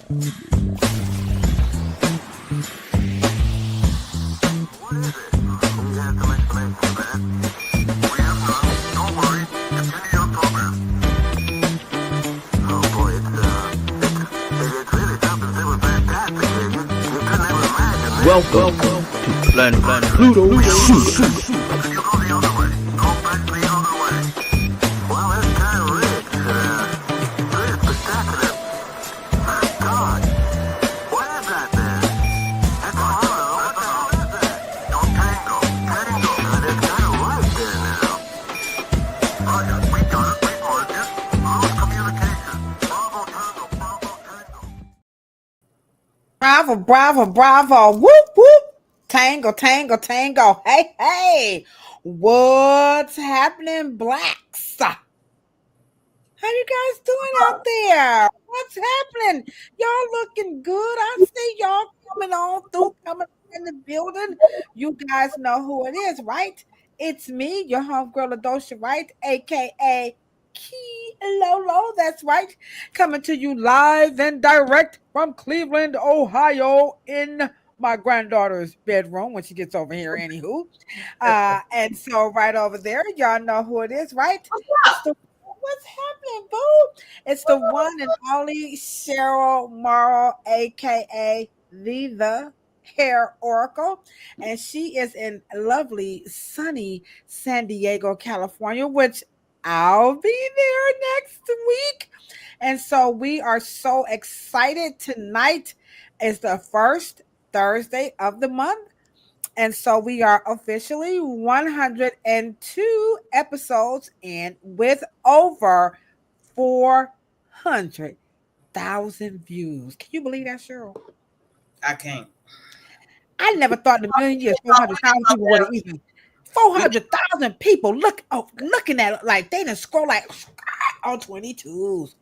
Welcome to Planet Pluto Shoot. Bravo, bravo, bravo. Whoop, whoop. Tango, tango, tango. Hey, hey. What's happening, blacks? How you guys doing out there? What's happening? Y'all looking good. I see y'all coming on through, coming in the building. You guys know who it is, right? It's me, your homegirl Ladosha, right? AKA Lo Lo. That's right. Coming to you live and direct from Cleveland, Ohio, in my granddaughter's bedroom when she gets over here, anywho. And so right over there, y'all know who it is, right? What's happening, boo? It's the one and only Cheryl Morrow, aka the Hair Oracle, and she is in lovely, sunny San Diego, California, which I'll be there next week. And so we are so excited. Tonight is the first Thursday of the month. And so we are officially 102 episodes in with over 400,000 views. Can you believe that, Cheryl? I can't. I never thought in a million years 400,000 people would have even 400,000 people looking at it like they didn't scroll like on 22s.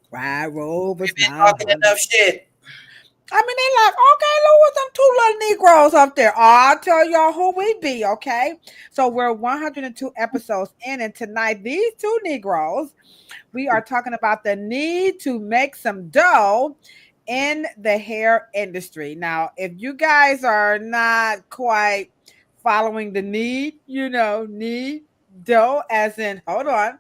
Right, Rovers. Talking enough shit. I mean, they like, okay, Louis, them two little Negroes up there. Oh, I'll tell y'all who we be, okay? So we're 102 episodes in, and tonight, these two Negroes, we are talking about the need to make some dough in the hair industry. Now, if you guys are not quite following the need, need dough as in, hold on.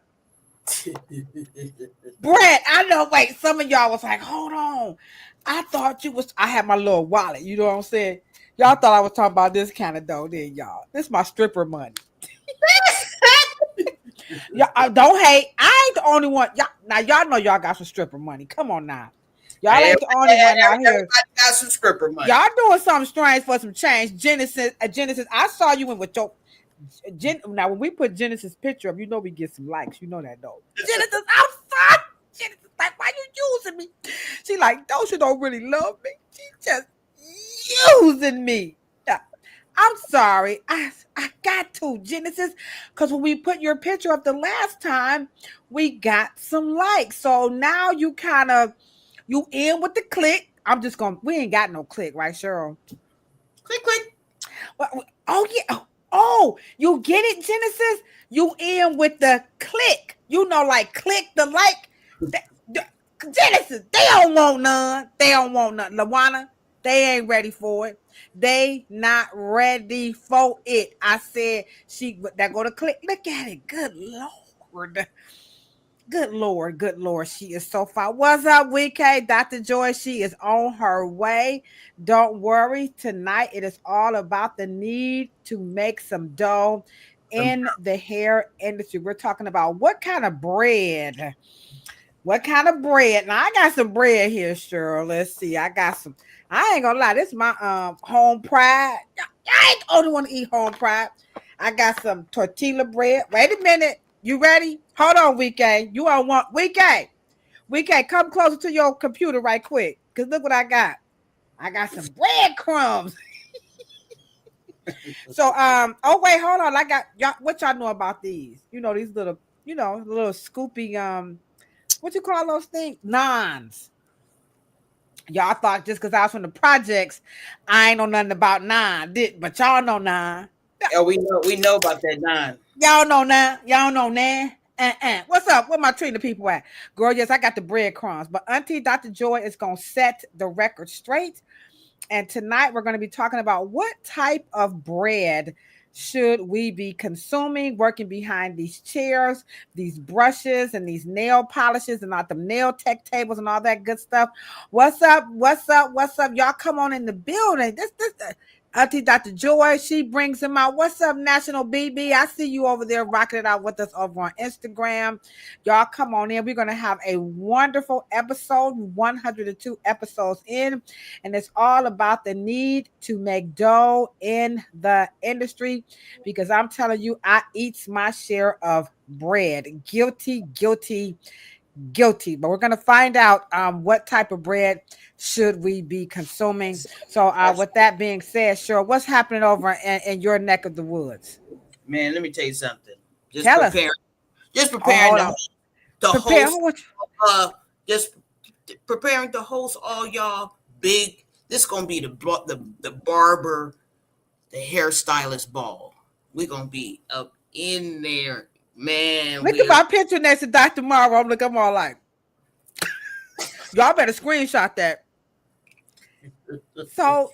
Brett, I know, wait, some of y'all was like, hold on. I thought I had my little wallet. You know what I'm saying? Y'all thought I was talking about this kind of dough, then y'all. This is my stripper money. Y'all don't hate. I ain't the only one. Y'all know y'all got some stripper money. Come on now. Y'all ain't the only one out here. Everybody got some stripper money. Y'all doing something strange for some change. Genesis, I saw you in with your now when we put Genesis picture up, we get some likes. You know that though. Genesis outside. Genesis, like, why you using me? She like, Dosha don't really love me. She just using me. Yeah. I'm sorry. I got to, Genesis, because when we put your picture up the last time, we got some likes. So now you in with the click. We ain't got no click, right, Cheryl? Click, click. Oh, yeah. Oh, you get it, Genesis? You in with the click. Like click the like. Genesis, they don't want none. Lawana, they ain't ready for it. They not ready for it. I said that go to click. Look at it. Good Lord. Good Lord. She is so far. What's up, WK? Dr. Joy, she is on her way. Don't worry. Tonight, it is all about the need to make some dough in the hair industry. We're talking about what kind of bread. Now, I got some bread here, Cheryl. Let's see. I got some. I ain't gonna lie. This is my home pride. I ain't the only one to eat home pride. I got some tortilla bread. Wait a minute. You ready? Hold on, WK. You all want WK? WK, come closer to your computer right quick. Because look what I got. I got some breadcrumbs. So, oh wait, hold on. I got y'all. What y'all know about these? These little, little scoopy, what you call those things? Naans. Y'all thought just because I was from the projects, I ain't know nothing about naan. But y'all know naan. Yeah, we know about that naan. Y'all know now. What's up? Where my treating people at? Girl, yes, I got the breadcrumbs. But Auntie Dr. Joy is going to set the record straight. And tonight we're going to be talking about what type of bread should we be consuming, working behind these chairs, these brushes, and these nail polishes, and all the nail tech tables and all that good stuff. What's up? What's up? What's up? Y'all come on in the building. This Auntie Dr. Joy, she brings them out. What's up, National BB? I see you over there rocking it out with us over on Instagram. Y'all come on in. We're going to have a wonderful episode, 102 episodes in, and it's all about the need to make dough in the industry, because I'm telling you, I eat my share of bread. Guilty. But we're going to find out what type of bread should we be consuming. So with that being said, Cheryl, what's happening over in your neck of the woods? Man, let me tell you something. Tell us. Just preparing just preparing to host all y'all big. This is gonna be the barber, the hairstylist ball. We're gonna be up in there, man. Look at my picture next to Dr. Morrow. I'm all like, y'all better screenshot that. So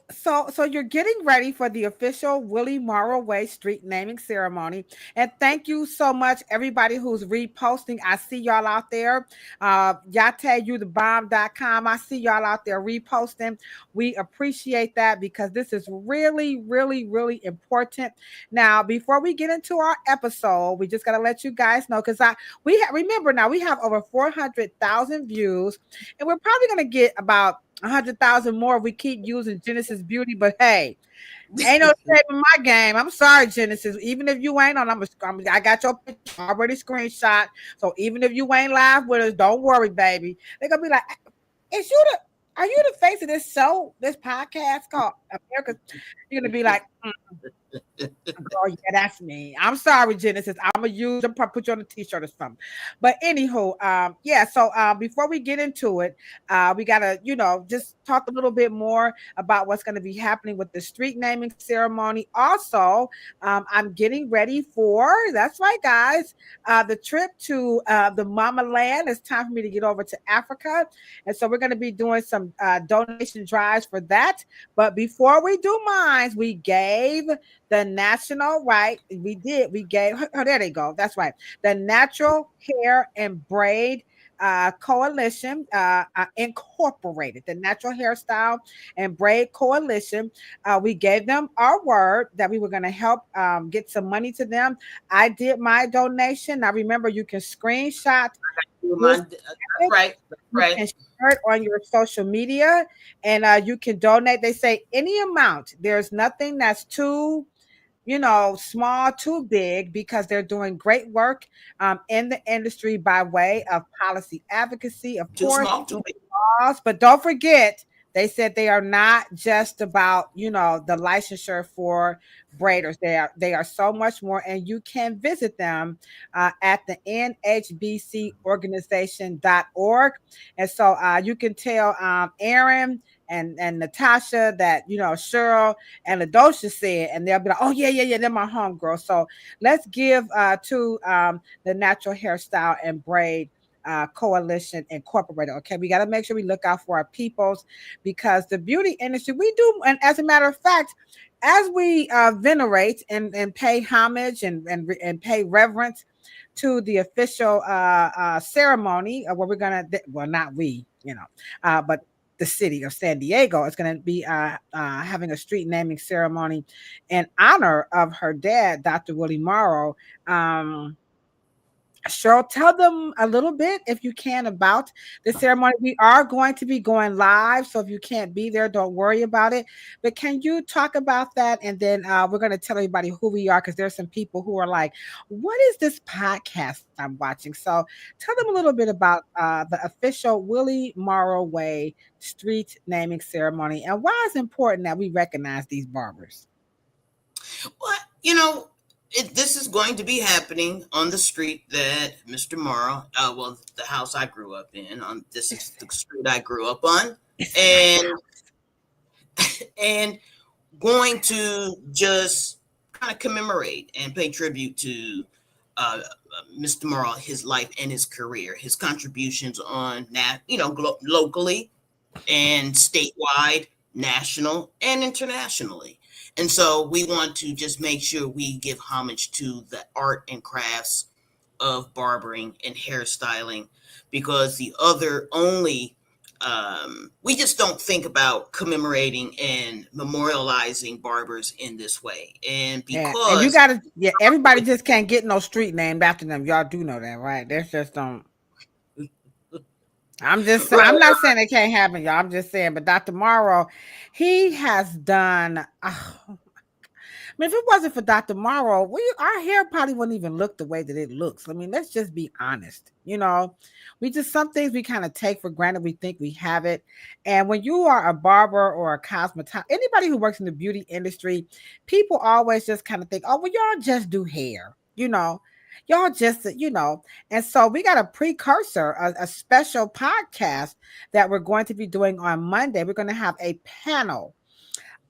you're getting ready for the official Willie Morrow Way street naming ceremony. And thank you so much, everybody who's reposting. I see y'all out there. YateYouTheBomb.com. I see y'all out there reposting. We appreciate that, because this is really, really, really important. Now, before we get into our episode, we just got to let you guys know, because remember now, we have over 400,000 views, and we're probably going to get about 100,000 more if we keep using Genesis Beauty. But hey, ain't no saving my game. I'm sorry, Genesis. Even if you ain't on, I got your picture already screenshot. So even if you ain't live with us, don't worry, baby. They're gonna be like, are you the face of this show, this podcast called America? You're gonna be like, girl, yeah, that's me. I'm sorry, Genesis. I'm probably put you on a t-shirt or something. But anywho, so before we get into it, we gotta, just talk a little bit more about what's going to be happening with the street naming ceremony. Also, I'm getting ready for, that's right, guys, the trip to the Mama Land. It's time for me to get over to Africa. And so we're going to be doing some donation drives for that. But before we do mine, we gave the national, right? We gave, there they go. That's right. The Natural Hair and Braid Coalition Incorporated, the Natural Hairstyle and Braid Coalition. We gave them our word that we were going to help get some money to them. I did my donation. Now remember, you can screenshot. Right. You can share it on your social media, and you can donate. They say any amount. There's nothing that's too small, too big, because they're doing great work in the industry by way of policy advocacy, of too course, small, too big. Laws. But don't forget, they said they are not just about, the licensure for braiders. They are so much more, and you can visit them at the nhbcorganization.org. And so you can tell Aaron and Natasha that, Cheryl and Ladosha said, and they'll be like, oh, yeah, they're my homegirl. So let's give to the Natural Hairstyle and Braid Coalition Incorporated. Okay, we got to make sure we look out for our peoples, because the beauty industry, we do, and as a matter of fact, as we venerate and pay homage and pay reverence to the official ceremony where we're gonna, well, not we, but the city of San Diego is going to be having a street naming ceremony in honor of her dad, Dr. Willie Morrow. Cheryl, tell them a little bit, if you can, about the ceremony. We are going to be going live, so if you can't be there, don't worry about it. But can you talk about that? And then we're going to tell everybody who we are, because there's some people who are like, what is this podcast I'm watching? So tell them a little bit about the official Willie Morrow Way street naming ceremony, and why it's important that we recognize these barbers. Well, this is going to be happening on the street that Mr. Morrow, the house I grew up in. This is the street I grew up on, and going to just kind of commemorate and pay tribute to Mr. Morrow, his life and his career, his contributions on locally and statewide, national, and internationally. And so we want to just make sure we give homage to the art and crafts of barbering and hairstyling, because the other only we just don't think about commemorating and memorializing barbers in this way. And Yeah, and you because gotta, yeah, everybody just can't get no street named after them. Y'all do know that, right? That's just don't. I'm not saying it can't happen, y'all. I'm just saying, but Dr. Morrow, he has done. I mean, if it wasn't for Dr. Morrow, our hair probably wouldn't even look the way that it looks. I mean, let's just be honest. We just some things we kind of take for granted. We think we have it. And when you are a barber or a cosmetologist, anybody who works in the beauty industry, people always just kind of think, oh, well, y'all just do hair, Y'all just, and so we got a precursor, a special podcast that we're going to be doing on Monday. We're going to have a panel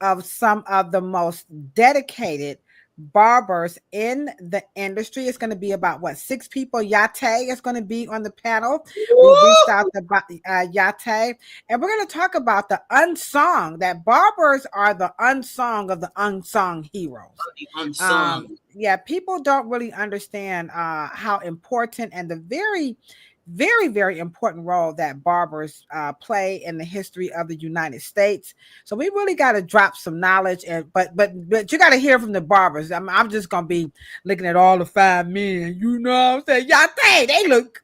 of some of the most dedicated barbers in the industry. It's going to be about 6 people. Yate is going to be on the panel. We reached out to Yate, and we're going to talk about the unsung, that barbers are the unsung of the unsung heroes. Yeah, people don't really understand how important and the very, very, very important role that barbers play in the history of the United States. So we really got to drop some knowledge, but you got to hear from the barbers. I'm just gonna be looking at all the 5 men. You know what I'm saying? Yate, they look.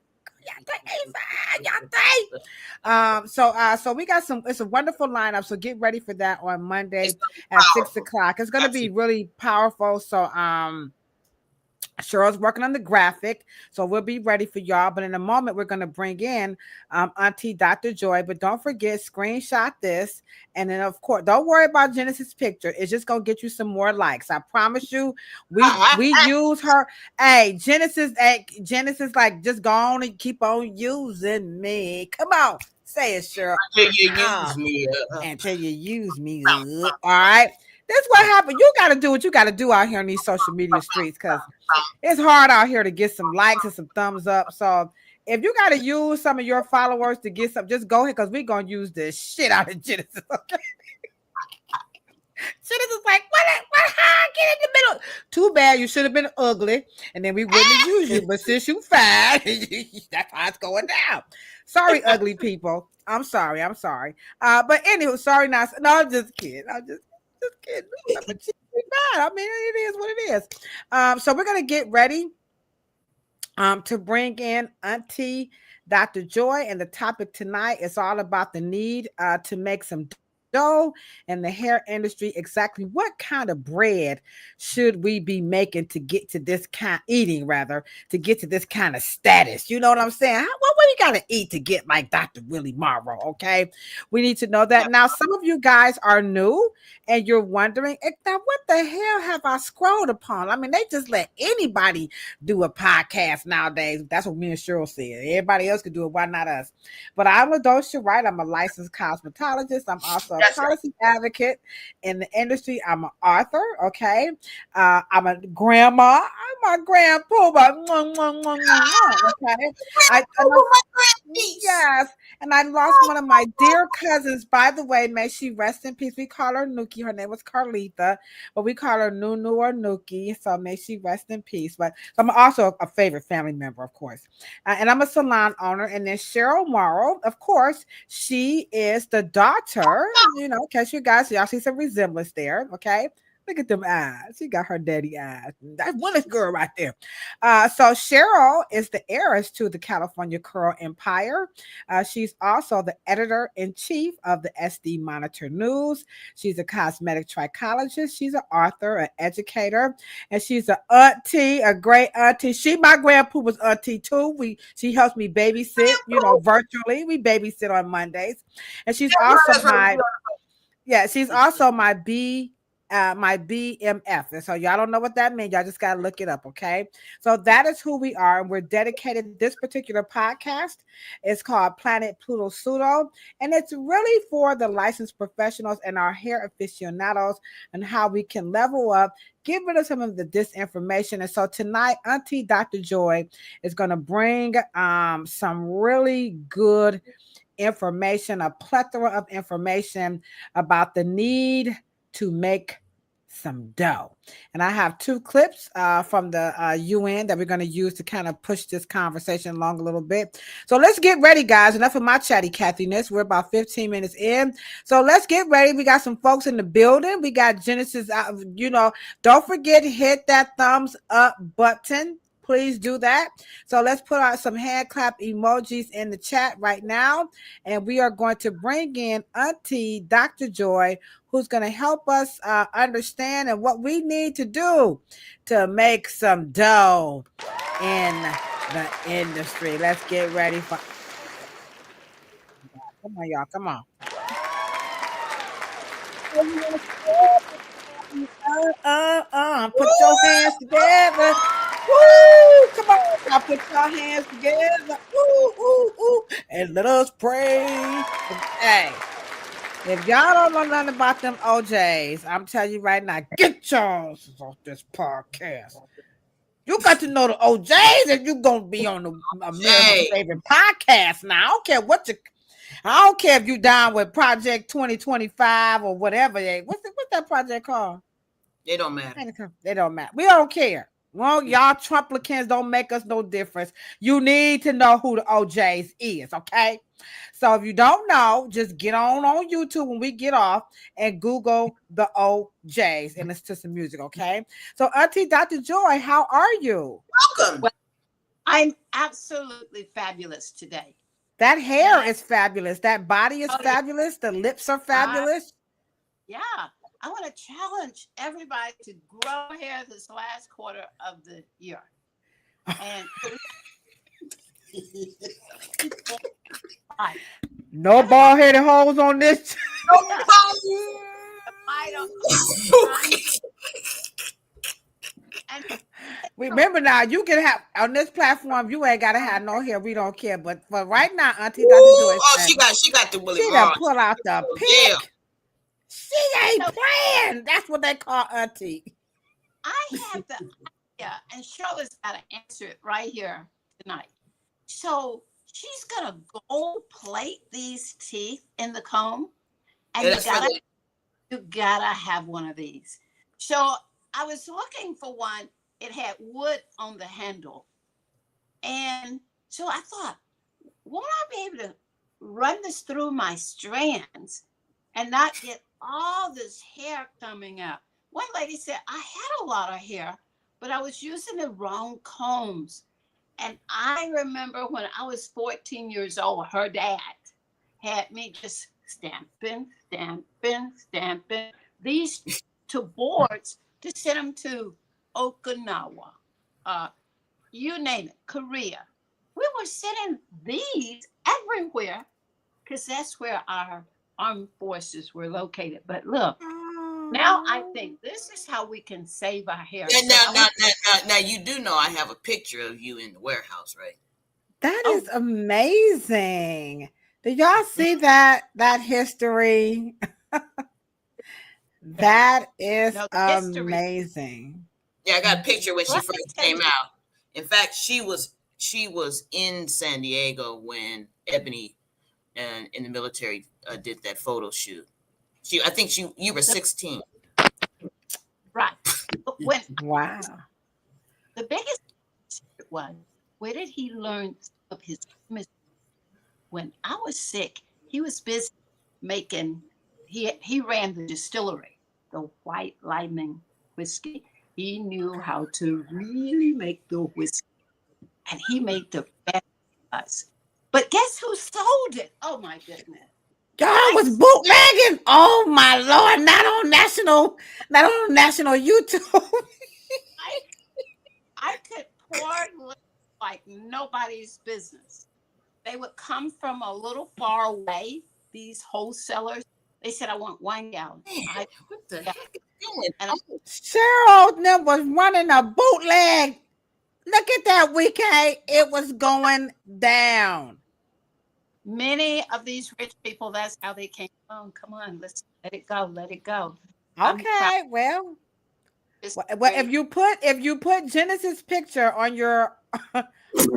So we got it's a wonderful lineup. So get ready for that on Monday at 6:00. It's gonna be really powerful. So Cheryl's working on the graphic, so we'll be ready for y'all. But in a moment, we're going to bring in Auntie Dr. Joy. But don't forget, screenshot this. And then, of course, don't worry about Genesis' picture. It's just going to get you some more likes. I promise you, we use her. Hey, Genesis, like, just go on and keep on using me. Come on. Say it, Cheryl. Until you use me. Until you use me. All right. That's what happened. You got to do what you got to do out here in these social media streets, because it's hard out here to get some likes and some thumbs up. So if you got to use some of your followers to get some, just go ahead, because we're going to use the shit out of Genesis. Okay? Genesis like, what, how I get in the middle? Too bad you should have been ugly, and then we wouldn't have used you. But since you fine, that's how it's going down. Sorry, ugly people. I'm sorry. But anywho, sorry, no, I'm just kidding. Just kidding. I mean, it is what it is. So we're gonna get ready to bring in Auntie Dr. Joy, and the topic tonight is all about the need to make some dough in the hair industry. Exactly what kind of bread should we be making to get to this kind to get to this kind of status? You know what I'm saying? What we gotta eat to get like Dr. Willie Morrow? Okay, we need to know that. Now, some of you guys are new and you're wondering, now what the hell have I scrolled upon? I mean, they just let anybody do a podcast nowadays. That's what me and Cheryl said. Everybody else could do it. Why not us? But I'm Ladosha, Wright. I'm a licensed cosmetologist. I'm also a policy advocate in the industry. I'm an author. Okay. I'm a grandma. I'm a grandpa. Okay. Yes. And I lost one of my dear cousins, by the way. May she rest in peace. We call her Nuki. Her name was Carlita, but we call her Nunu or Nuki. So may she rest in peace. But I'm also a favorite family member, of course. And I'm a salon owner. And then Cheryl Morrow, of course, she is the daughter, in case you guys, y'all see some resemblance there. Okay. Look at them eyes. She got her daddy eyes. That's one girl right there. So Cheryl is the heiress to the California Curl Empire. She's also the editor-in-chief of the SD Monitor News. She's a cosmetic trichologist. She's an author, an educator, and she's an auntie, a great auntie. My grandpa was auntie too. She helps me babysit, virtually. We babysit on Mondays. And she's also she's also my my BMF. And so y'all don't know what that means. Y'all just got to look it up, okay? So that is who we are. And we're dedicated. This particular podcast is called Planet Pluto Pseudo. And it's really for the licensed professionals and our hair aficionados and how we can level up, get rid of some of the disinformation. And so tonight, Auntie Dr. Joy is going to bring some really good information, a plethora of information about the need to make some dough. And I have two clips from the UN that we're going to use to kind of push this conversation along a little bit. So let's get ready, guys. Enough of my chatty Cathiness. We're about 15 minutes in. So let's get ready. We got some folks in the building. We got Genesis. Don't forget to hit that thumbs up button. Please do that. So let's put out some hand clap emojis in the chat right now. And we are going to bring in Auntie Dr. Joy, who's going to help us understand and what we need to do to make some dough in the industry. Let's get ready for. Come on, y'all. Come on. Put your hands together. Woo! Come on, y'all put your hands together. Ooh, ooh, ooh. And let us pray. Hey, if y'all don't know nothing about them OJs, I'm telling you right now, get yours off this podcast. You got to know the OJs if you're going to be on the America's favorite podcast now. I don't care if you down with Project 2025 or whatever. What's that project called? They don't matter. They don't matter. We don't care. Well, y'all Trumplicans don't make us no difference. You need to know who the OJs is, okay? So if you don't know, just get on YouTube when we get off and Google the OJs and listen to some music, okay? So Auntie Dr. Joy, how are you? Welcome. Well, I'm absolutely fabulous today. That hair is fabulous. That body is fabulous. The lips are fabulous. Yeah. I want to challenge everybody to grow hair this last quarter of the year. And no bald-headed hoes on this. I don't. Remember now, you can have on this platform. You ain't gotta have no hair. We don't care. But for right now, Auntie Dr. Joy, she got the Willie. She done pull out the pick. Yeah. She ain't playing. That's what they call Auntie. I have the idea, and Shirley's got to answer it right here tonight. So she's gonna gold plate these teeth in the comb, and you gotta have one of these. So I was looking for one. It had wood on the handle, and so I thought, won't I be able to run this through my strands and not get all this hair coming out? One lady said, I had a lot of hair, but I was using the wrong combs. And I remember when I was 14 years old, her dad had me just stamping these two boards to send them to Okinawa, you name it, Korea. We were sending these everywhere because that's where our armed forces were located. But look, now I think this is how we can save our hair. Now, you do know I have a picture of you in the warehouse, right? That is amazing. Did y'all see that history? That is amazing. Yeah, I got a picture when she first came out. In fact, she was in San Diego when Ebony and in the military did that photo shoot. I think you were 16. Right. Wow. The biggest one, where did he learn of his chemistry? When I was sick, he was busy making, he ran the distillery, the White Lightning whiskey. He knew how to really make the whiskey. And he made the best. But guess who sold it? Oh my goodness. Y'all was bootlegging. Oh my Lord. Not on national YouTube. I could pour like nobody's business. They would come from a little far away, these wholesalers, They said I want 1 gallon. Man, what the heck is going And on? Cheryl them was running a bootleg. Look at that, weekend. It was going down. many of these rich people, that's how they came along. Come on, let's let it go. Let it go. I'm proud Okay, well, of this well, if you put Genesis picture on your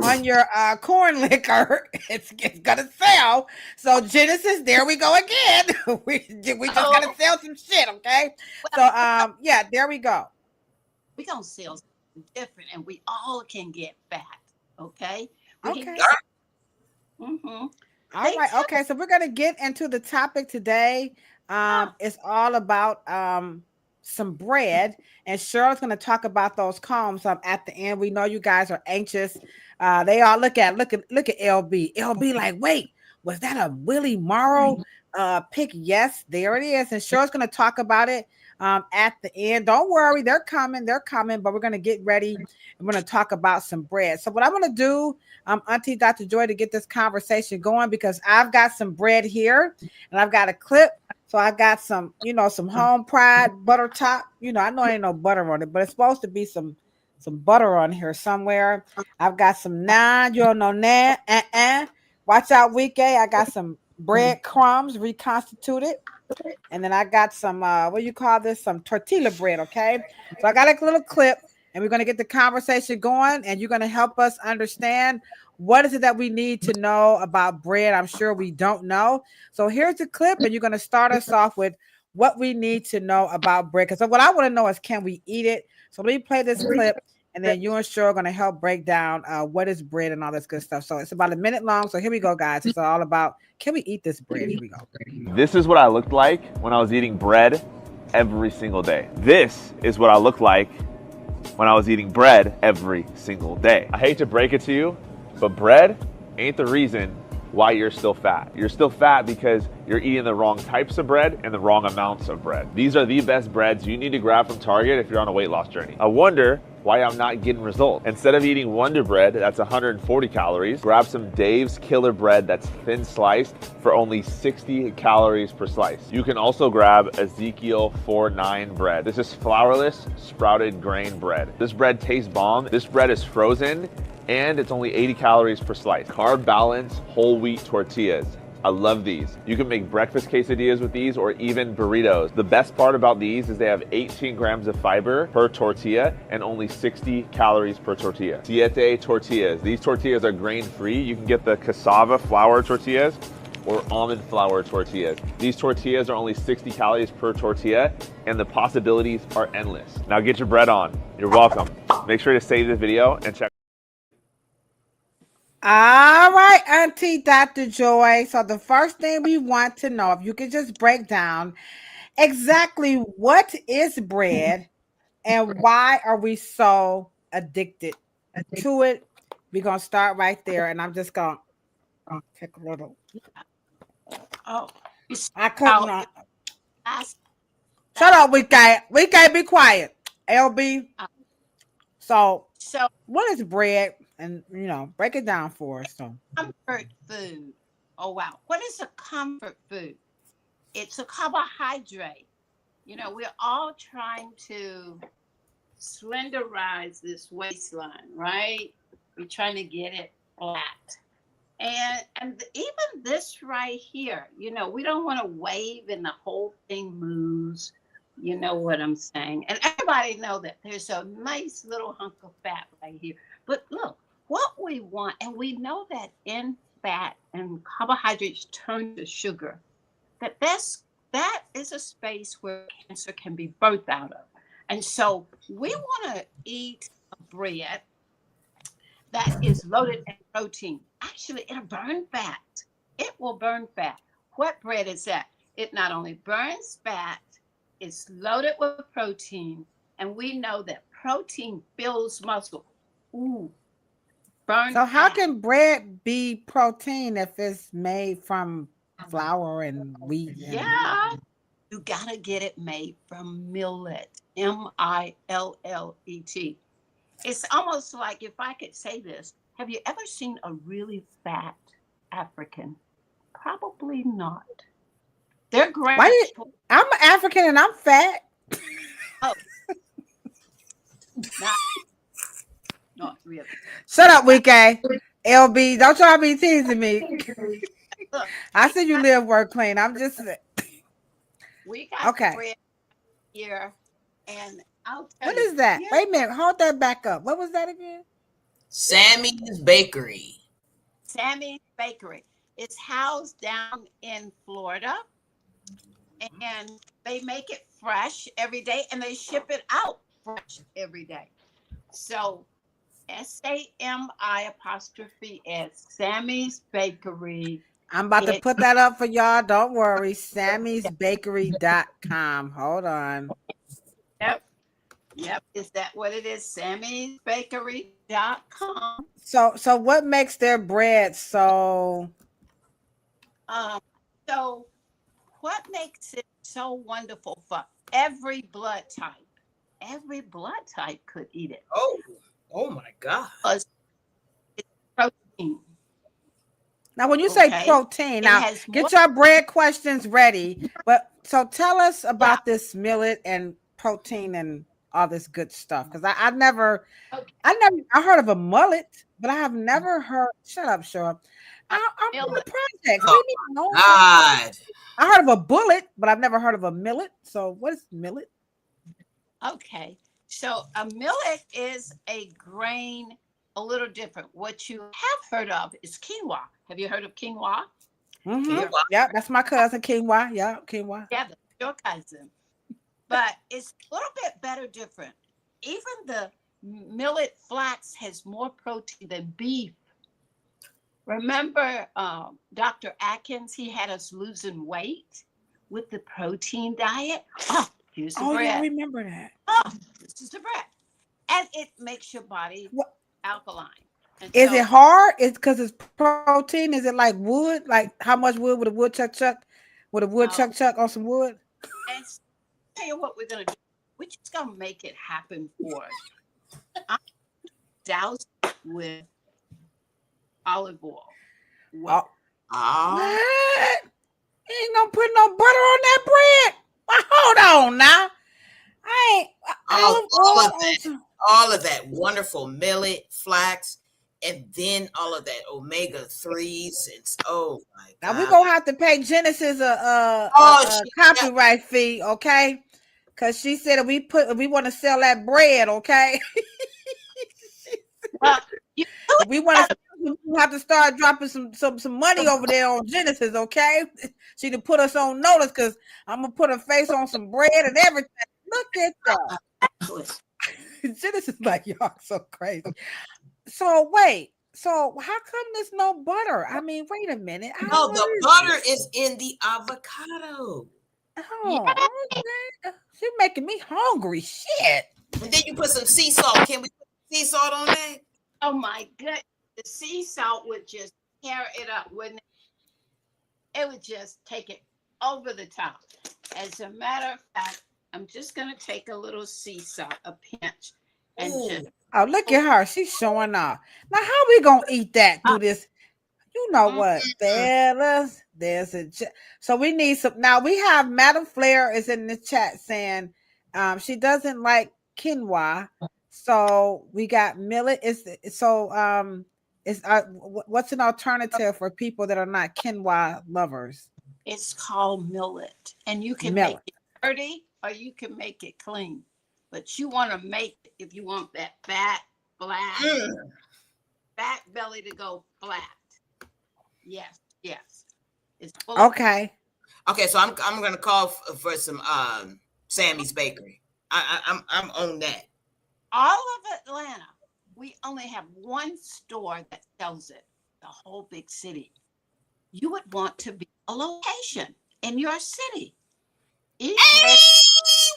on your corn liquor, it's gonna sell. So Genesis, there we go again. we just Oh, gotta sell some shit, okay? So well, yeah, there we go. we're gonna sell something different, and we all can get fat. Okay, we can Okay. get. Mm-hmm. All They right. tell Okay. So we're gonna get into the topic today. us. It's all about some bread, and Cheryl's gonna talk about those combs at the end. We know you guys are anxious. They all look at LB. LB like, wait, was that a Willie Morrow pick? Yes, there it is. And Cheryl's gonna talk about it at the end. Don't worry, they're coming, but we're gonna get ready and we're gonna talk about some bread. So what I'm gonna do, Auntie Dr. Joy, to get this conversation going, because I've got some bread here and I've got a clip. So I got some, some home pride butter top. I know ain't no butter on it, but it's supposed to be some butter on here somewhere. I've got some naan, you don't know naan. Watch out, weekend. I got some bread crumbs reconstituted. And then I got some what do you call this? Some tortilla bread, okay? So I got a little clip and we're going to get the conversation going and you're going to help us understand what is it that we need to know about bread. I'm sure we don't know. So here's the clip and you're going to start us off with what we need to know about bread. Because what I want to know is, can we eat it? So let me play this clip and then you and Cheryl are going to help break down what is bread and all this good stuff. So it's about a minute long. So here we go, guys. It's all about, can we eat this bread? Here we go. This is what I looked like when I was eating bread every single day. This is what I looked like when I was eating bread every single day. I hate to break it to you, but bread ain't the reason why you're still fat. You're still fat because you're eating the wrong types of bread and the wrong amounts of bread. These are the best breads you need to grab from Target if you're on a weight loss journey. I wonder why I'm not getting results. Instead of eating Wonder Bread, that's 140 calories, grab some Dave's Killer Bread that's thin sliced for only 60 calories per slice. You can also grab Ezekiel 4-9 bread. This is flourless, sprouted grain bread. This bread tastes bomb. This bread is frozen and it's only 80 calories per slice. Carb balance, whole wheat tortillas. I love these. You can make breakfast quesadillas with these or even burritos. The best part about these is they have 18 grams of fiber per tortilla and only 60 calories per tortilla. Siete tortillas. These tortillas are grain-free. You can get the cassava flour tortillas or almond flour tortillas. These tortillas are only 60 calories per tortilla and the possibilities are endless. Now get your bread on. You're welcome. Make sure to save this video and check. All right, Auntie Dr. Joy. So the first thing we want to know, if you could just break down exactly what is bread and why are we so addicted to it. We're going to start right there. And I'm just going to take a little. Oh, you I couldn't. ask. Shut up, we can't be quiet. LB. So what is bread? And, break it down for us. So. Comfort food. Oh, wow. What is a comfort food? It's a carbohydrate. We're all trying to slenderize this waistline, right? We're trying to get it flat. And even this right here, we don't want to wave and the whole thing moves. You know what I'm saying? And everybody know that there's a nice little hunk of fat right here. But look, what we want, and we know that in fat and carbohydrates turn to sugar, that is a space where cancer can be birthed out of. And so we want to eat a bread that is loaded in protein. Actually, it'll burn fat. It will burn fat. What bread is that? It not only burns fat, it's loaded with protein. And we know that protein builds muscle. Ooh, burn So how fat. can bread be protein if it's made from flour and wheat? Yeah. You got to get it made from millet. Millet. It's almost like, if I could say this, have you ever seen a really fat African? Probably not. They're great. Why you, I'm African and I'm fat. Oh, not really. Shut up, Weekay. LB, don't try to be teasing me. Look, I said you live work clean. I'm just we got okay. bread here, and I'll tell What you. is that? Here, Wait a minute. Hold that back up. What was that again? Sammy's Bakery. Sammy's Bakery. It's housed down in Florida, and they make it fresh every day, and they ship it out fresh every day. So SAMI''S, Sammy's Bakery. I'm about to put that up for y'all. Don't worry. Sammy'sBakery.com. Hold on. Yep. Is that what it is? Sammy'sBakery.com. So what makes their bread so So what makes it so wonderful for every blood type? Every blood type could eat it. Oh my God. Because it's protein. now when you say protein, now get your bread questions ready. But so tell us about this millet and protein and all this good stuff. Because I heard of a mullet, but I have never heard. Shut up, Cheryl. I'm on the project. Oh God. I heard of a bullet, but I've never heard of a millet. So what is millet? Okay. So a millet is a grain a little different. What you have heard of is quinoa. Have you heard of quinoa? Mm-hmm. Yeah, that's my cousin quinoa. Yeah, quinoa. Yeah, that's your cousin. But it's a little bit better different. Even the millet flax has more protein than beef. Remember Dr. Atkins, he had us losing weight with the protein diet. Oh, here's the bread. Yeah, I remember that. Oh, this is the bread. And it makes your body alkaline. And is it hard? It's because it's protein. Is it like wood? Like how much wood would a woodchuck chuck? Would a woodchuck chuck on some wood? And tell you what we're going to do. We're just going to make it happen for us. I'm doused with olive oil. What? You ain't gonna put no butter on that bread? Well, hold on now. I ain't all of that wonderful millet, flax, and then all of that omega-3s. It's oh my God. Now we're gonna have to pay Genesis a copyright fee, okay? Because she said if we want to sell that bread, okay? We want to have to start dropping some money over there on Genesis, okay? She to put us on notice because I'm gonna put her face on some bread and everything. Look at that. Genesis like y'all so crazy. So wait, so how come there's no butter? I mean, wait a minute. No, the butter is in the avocado. Oh, okay. She's making me hungry. Shit. And then you put some sea salt. Can we put sea salt on that? Oh my goodness. The sea salt would just tear it up, wouldn't it? It would just take it over the top. As a matter of fact, I'm just going to take a little sea salt, a pinch. And just, oh, look at her. She's showing off. Now, how we going to eat that through this? You know what, fellas? So we need some. Now, we have Madam Flair is in the chat saying she doesn't like quinoa. So we got millet. What's an alternative for people that are not quinoa lovers? It's called millet, and you can make it dirty or you can make it clean. But you want to make it if you want that fat belly to go flat. Yes. It's okay. Okay, so I'm gonna call for some Sammy's Bakery. I'm on that. All of Atlanta, we only have one store that sells it, the whole big city. You would want to be a location in your city. Hey,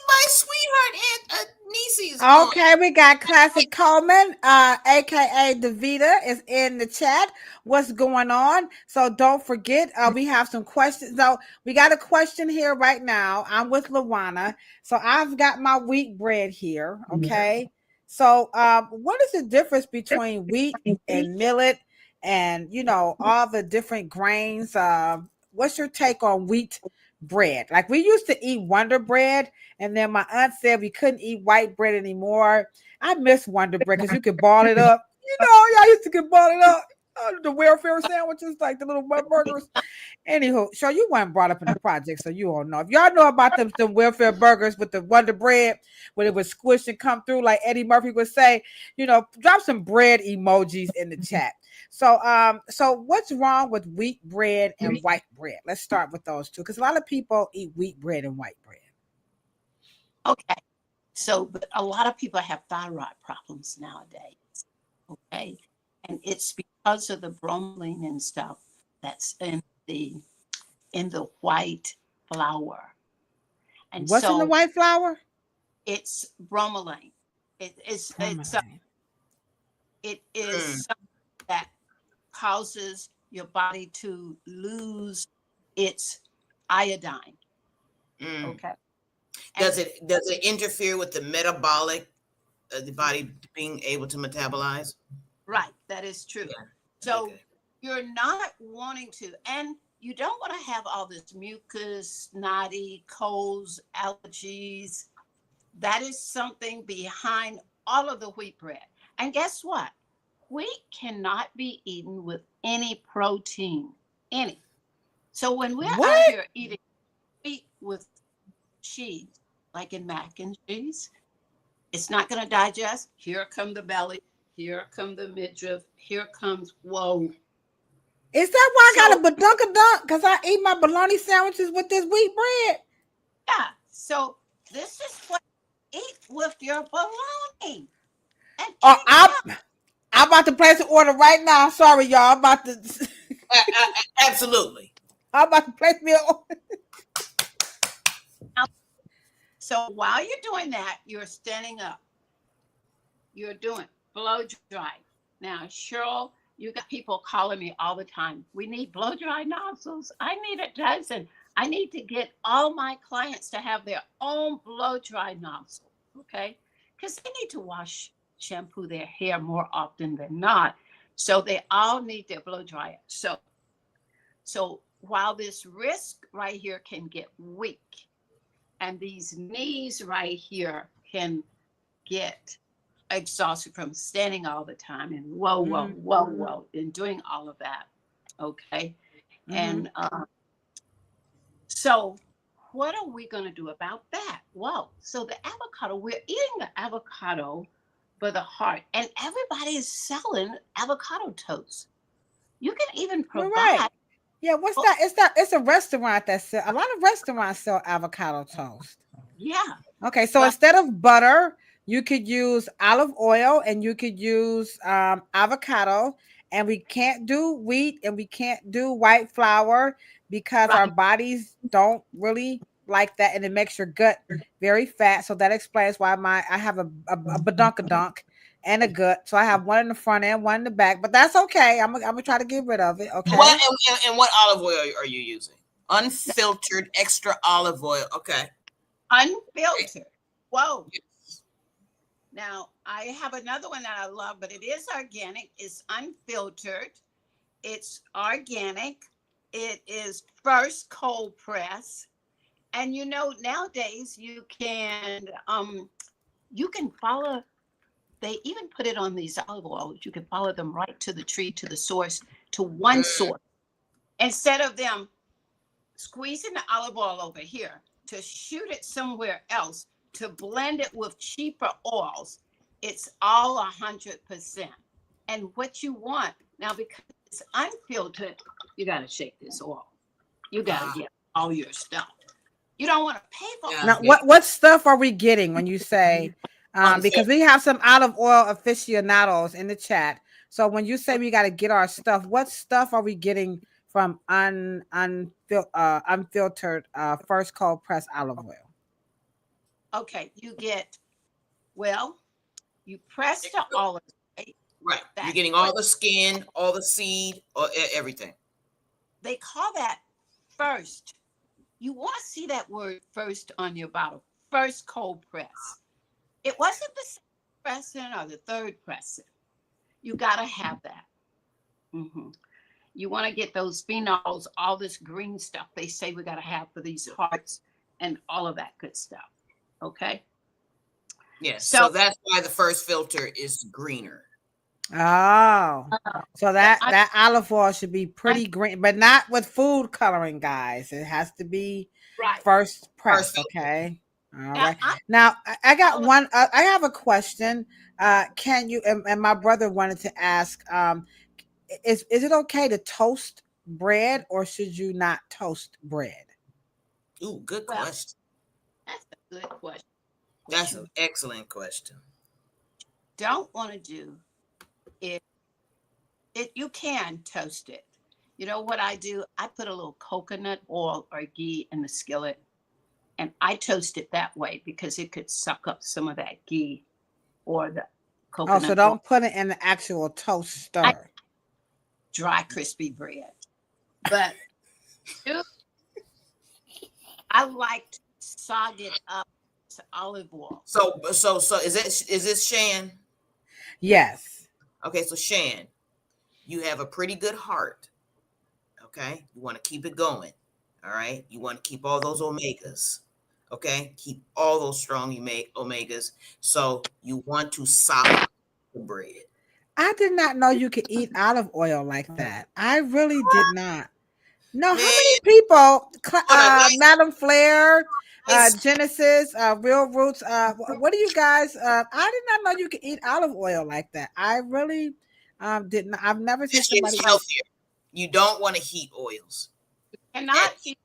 my sweetheart Aunt Niecy's okay, we got Classic Coleman, aka Davita, is in the chat. What's going on? So don't forget, we have some questions. So we got a question here right now. I'm with Lawana. So I've got my wheat bread here. Okay. So what is the difference between wheat and millet and all the different grains? What's your take on wheat bread. Like we used to eat Wonder Bread, and then my aunt said we couldn't eat white bread anymore. I miss Wonder Bread because you could ball it up. Y'all used to get ball it up. The welfare sandwiches, like the little burgers. Anywho, so you weren't brought up in the project, so you don't know. If y'all know about them welfare burgers with the Wonder Bread, when it would squish and come through, like Eddie Murphy would say, drop some bread emojis in the chat. So what's wrong with wheat bread and white bread? Let's start with those two, because a lot of people eat wheat bread and white bread. Okay. So, but a lot of people have thyroid problems nowadays. Okay. And it's because of the bromelain and stuff that's in the white flour. And What's in the white flour? It's bromelain. It is something that causes your body to lose its iodine. Okay. Does it interfere with the metabolic, the body being able to metabolize? Right, that is true. Yeah. So you're not wanting to, and you don't want to have all this mucus, snotty, colds, allergies. That is something behind all of the wheat bread. And guess what? Wheat cannot be eaten with any protein, any. So when we're out here eating wheat with cheese, like in mac and cheese, it's not going to digest. Here come the belly. Here come the midriff. Here comes, whoa. Is that why I got a badunkadunk? Because I eat my bologna sandwiches with this wheat bread? Yeah. So this is what you eat with your bologna. I'm about to place an order right now. Sorry, y'all. I'm about to. Absolutely. I'm about to place me an order. So while you're doing that, you're standing up. You're doing blow dry. Now, Cheryl, you got people calling me all the time. We need blow dry nozzles. I need a dozen. I need to get all my clients to have their own blow dry nozzle. Okay? Because they need to shampoo their hair more often than not. So they all need their blow dryer. So while this wrist right here can get weak, and these knees right here can get exhausted from standing all the time and whoa, and doing all of that. Okay. And so what are we going to do about that? Well, so the avocado, we're eating the avocado for the heart, and everybody is selling avocado toast. You can even provide. Right. Yeah, what's that? It's a restaurant that a lot of restaurants sell avocado toast. Yeah. Okay, so instead of butter, you could use olive oil and you could use avocado. And we can't do wheat and we can't do white flour because our bodies don't really like that, and it makes your gut very fat. So that explains why I have a badunkadunk and a gut. So I have one in the front and one in the back, but that's okay. I'm gonna try to get rid of it. Okay. What olive oil are you using? Unfiltered extra olive oil. Okay. Unfiltered. Whoa. Yes. Now I have another one that I love, but it is organic. It's unfiltered. It's organic. It is first cold press. And nowadays you can follow. They even put it on these olive oils. You can follow them right to the tree, to the source, to one source, instead of them squeezing the olive oil over here to shoot it somewhere else to blend it with cheaper oils. It's all 100%. And what you want now, because it's unfiltered, you got to shake this oil. You got to get all your stuff. You don't want to pay for it. Now, what stuff are we getting when you say? Because we have some olive oil aficionados in the chat. So when you say we got to get our stuff, what stuff are we getting from unfiltered first cold press olive oil? Okay, you press the olive. Right. You're getting all the skin, all the seed, everything. They call that first. You want to see that word first on your bottle. First cold press. It wasn't the second pressing or the third pressing. You got to have that. Mm-hmm. You want to get those phenols, all this green stuff they say we got to have for these hearts and all of that good stuff. Okay. Yes. So that's why the first filter is greener. Oh, so that olive oil should be pretty green, but not with food coloring, guys. It has to be first press. Okay. All right. Now I got one. I have a question. Can you? And my brother wanted to ask. Is it okay to toast bread, or should you not toast bread? Ooh, good question. That's a good question. That's an excellent question. Don't want to do it. You can toast it. You know what I do? I put a little coconut oil or ghee in the skillet, and I toast it that way because it could suck up some of that ghee or the coconut. Oh, so don't put it in the actual toaster. Dry, crispy bread. But I like to sog it up to olive oil. So is this Shan? Yes. Okay, so Shan, you have a pretty good heart. Okay, you want to keep it going. All right, you want to keep all those omegas. Okay, keep all those strong omegas. So you want to salt the bread. I did not know you could eat olive oil like that. I really did not. No, how many people, Madam Flair, Genesis, Real Roots, what do you guys, I did not know you could eat olive oil like that. I really did not. I've never seen somebody. It's healthier. You don't want to heat oils. You cannot heat.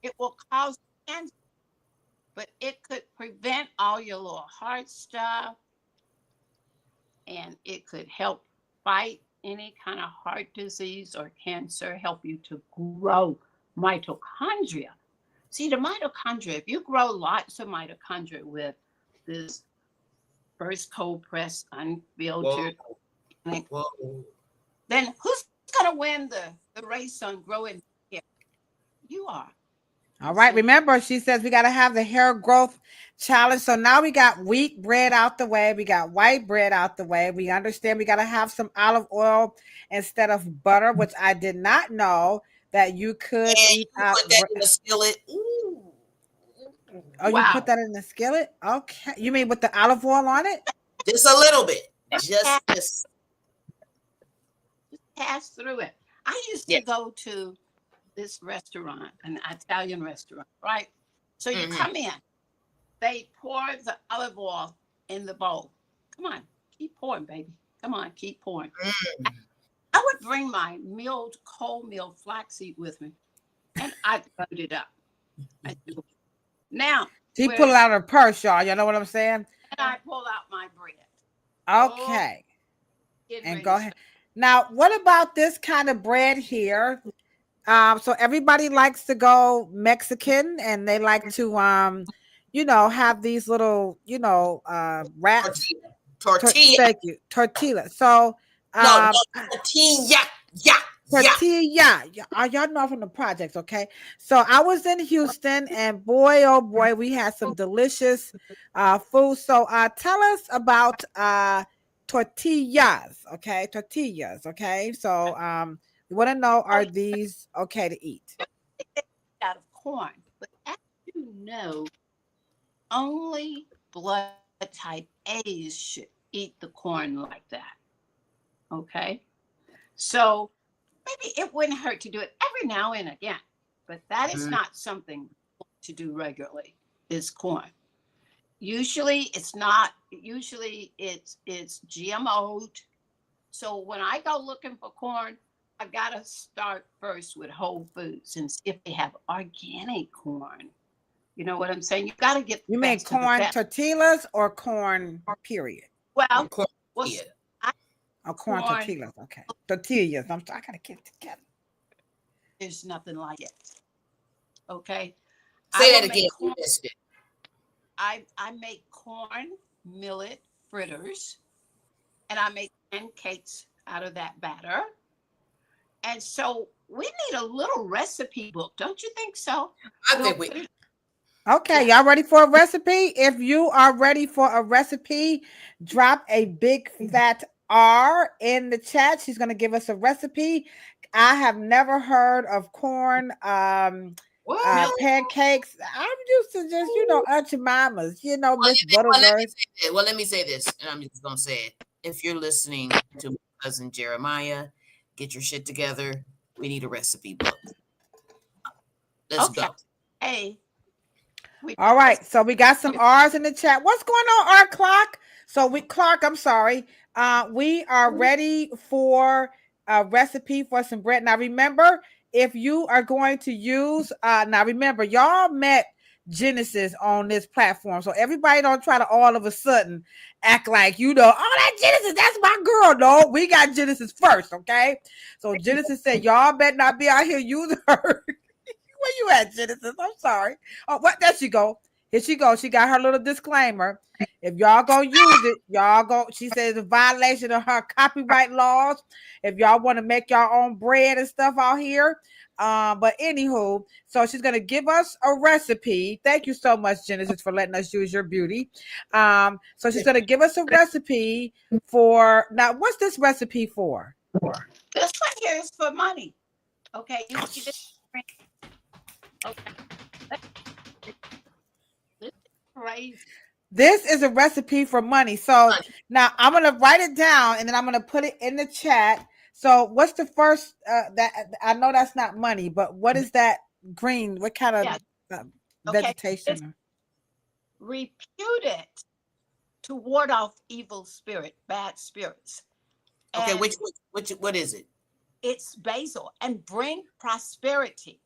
It will cause cancer, but it could prevent all your little heart stuff, and it could help fight any kind of heart disease or cancer, help you to grow mitochondria. See, the mitochondria, if you grow lots of mitochondria with this first cold press, unfiltered, then who's going to win the race on growing hair? You are. All right. Remember, she says we got to have the hair growth challenge. So now we got wheat bread out the way. We got white bread out the way. We understand we got to have some olive oil instead of butter, which I did not know that you could eat. Put that in the skillet. Ooh. Oh, wow. You put that in the skillet? Okay. You mean with the olive oil on it? Just a little bit. Just pass through it. I used to go to this restaurant, an Italian restaurant, right? So you come in, they pour the olive oil in the bowl. Come on, keep pouring, baby. Come on, keep pouring. I would bring my cold milled flaxseed with me, and I'd load it up. Now, she pulled it out of her purse, y'all. You know what I'm saying? And I pulled out my bread. Okay. And go ahead. Now, what about this kind of bread here? So everybody likes to go Mexican, and they like to, have these little, wraps. Tortilla. Thank you. Tortilla. So, tortilla. Tortilla. Y'all know from the projects, okay? So I was in Houston, and boy, oh boy, we had some delicious food. So tell us about tortillas, okay? Tortillas, okay? So we want to know, are these okay to eat? Out of corn, but as you know, only blood type A's should eat the corn like that. Okay, so maybe it wouldn't hurt to do it every now and again, but that is not something to do regularly. Is corn. Usually it's not. Usually it's GMO'd. So when I go looking for corn, I gotta start first with Whole Foods and see if they have organic corn. You know what I'm saying? You gotta get. You mean corn tortillas or corn period? Well, corn tortillas. Okay, tortillas. I gotta get it together. There's nothing like it. Okay. Say that again. You missed it. I make corn millet fritters, and I make pancakes out of that batter. And so we need a little recipe book, don't you think so? I think we. Okay, y'all ready for a recipe? If you are ready for a recipe, drop a big fat R in the chat. She's going to give us a recipe. I have never heard of corn What? pancakes. I'm used to just, Aunt Jemima's, Miss Well, Butterworth. let me say this, and I'm just gonna say it. If you're listening to my cousin Jeremiah, get your shit together. We need a recipe book. Let's Okay. go. Hey. All right, so we got some R's in the chat. What's going on, R Clark? Clark, I'm sorry. We are ready for a recipe for some bread. Now, remember, if you are going to use, remember, y'all met Genesis on this platform, so everybody don't try to all of a sudden act like oh, that Genesis, that's my girl. No, we got Genesis first, okay? So Genesis said, y'all better not be out here using her. Where you at, Genesis? I'm sorry. Oh, what? There she go. Here she goes. She got her little disclaimer. If y'all gonna use it, y'all go. She says a violation of her copyright laws. If y'all want to make y'all own bread and stuff out here. But anywho, so she's gonna give us a recipe. Thank you so much, Genesis, for letting us use your beauty. So she's gonna give us a recipe for now. What's this recipe for? This one here is for money. Okay, you just okay. This is crazy. This is a recipe for money. So now I'm going to write it down and then I'm going to put it in the chat. So what's the first that I know that's not money, but what is that green? What kind of vegetation? Reputed to ward off evil spirit, bad spirits. Okay, And what is it? it's basil and bring prosperity.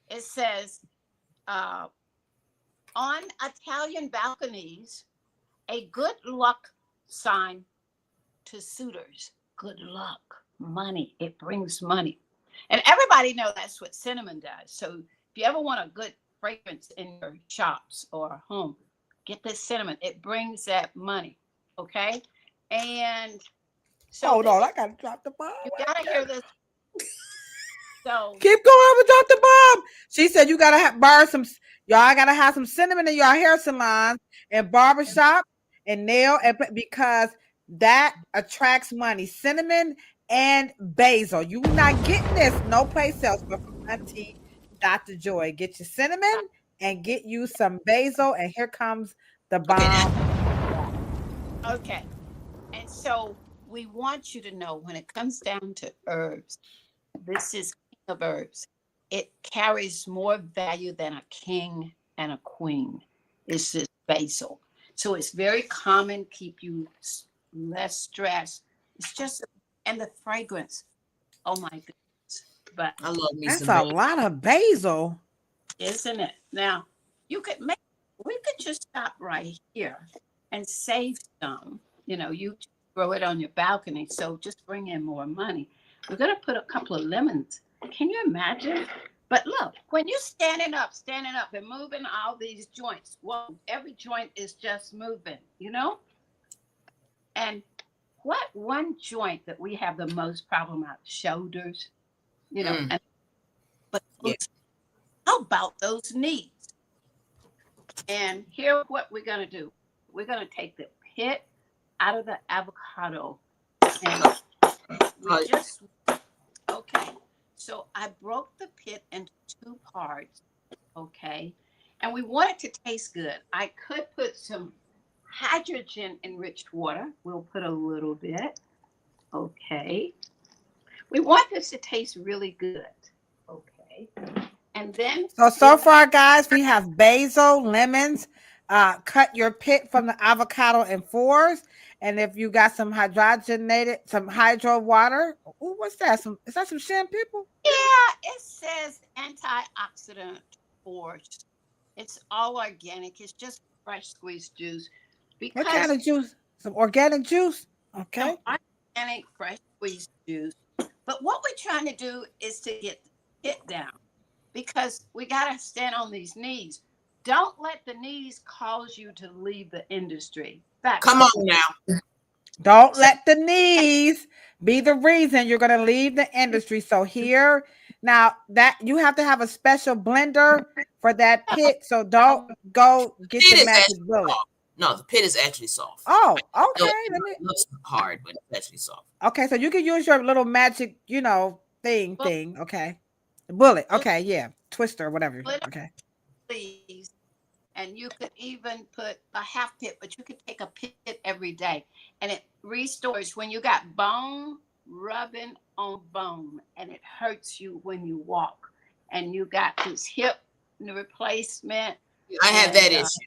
It says on Italian balconies, a good luck sign to suitors. Good luck, money. It brings money. And everybody knows that's what cinnamon does. So if you ever want a good fragrance in your shops or home, get this cinnamon. It brings that money. Okay. And so hold on, I gotta drop the bomb. You gotta hear this. So keep going with Dr. Bob. She said you gotta borrow some. Y'all gotta have some cinnamon in your hair salons and barbershop and nail, because that attracts money. Cinnamon and basil. You not getting this no place else but from Auntie Dr. Joy. Get your cinnamon and get you some basil, and here comes the bomb. Okay. And so we want you to know when it comes down to herbs, this is king of herbs. It carries more value than a king and a queen. It's this basil. So it's very common, keep you less stressed. It's just, and the fragrance. Oh my goodness. But I love me that's some a basil. lot of basil. Isn't it? Now, we could just stop right here and save some. You grow it on your balcony, so just bring in more money. We're going to put a couple of lemons. Can you imagine? But look, when you're standing up and moving all these joints, well, every joint is just moving, And what one joint that we have the most problem at? Shoulders, but how about those knees? And here's what we're going to do. We're going to take the pit out of the avocado. And okay. So I broke the pit into 2 parts. Okay. And we want it to taste good. I could put some hydrogen enriched water. We'll put a little bit. Okay. We want this to taste really good. Okay. And then so far, guys, we have basil, lemons. Cut your pit from the avocado in 4s, and if you got some hydro water. Ooh, what's that? Is that some shampoo? Yeah, it says antioxidant force. It's all organic. It's just fresh squeezed juice. What kind of juice? Some organic juice. Okay. Organic fresh squeezed juice. But what we're trying to do is to get the pit down, because we got to stand on these knees. Don't let the knees cause you to leave the industry. Come on now. Don't let the knees be the reason you're going to leave the industry. So here, now that you have to have a special blender for that pit. So don't go get the magic bullet. No, the pit is actually soft. Oh, No, okay. it looks hard, but it's actually soft. Okay, so you can use your little magic, thing. Okay. Bullet. Okay, yeah. Twister, whatever. Okay. Please. And you could even put a half pit, but you could take a pit every day. And it restores when you got bone rubbing on bone and it hurts you when you walk. And you got this hip replacement. I have that issue.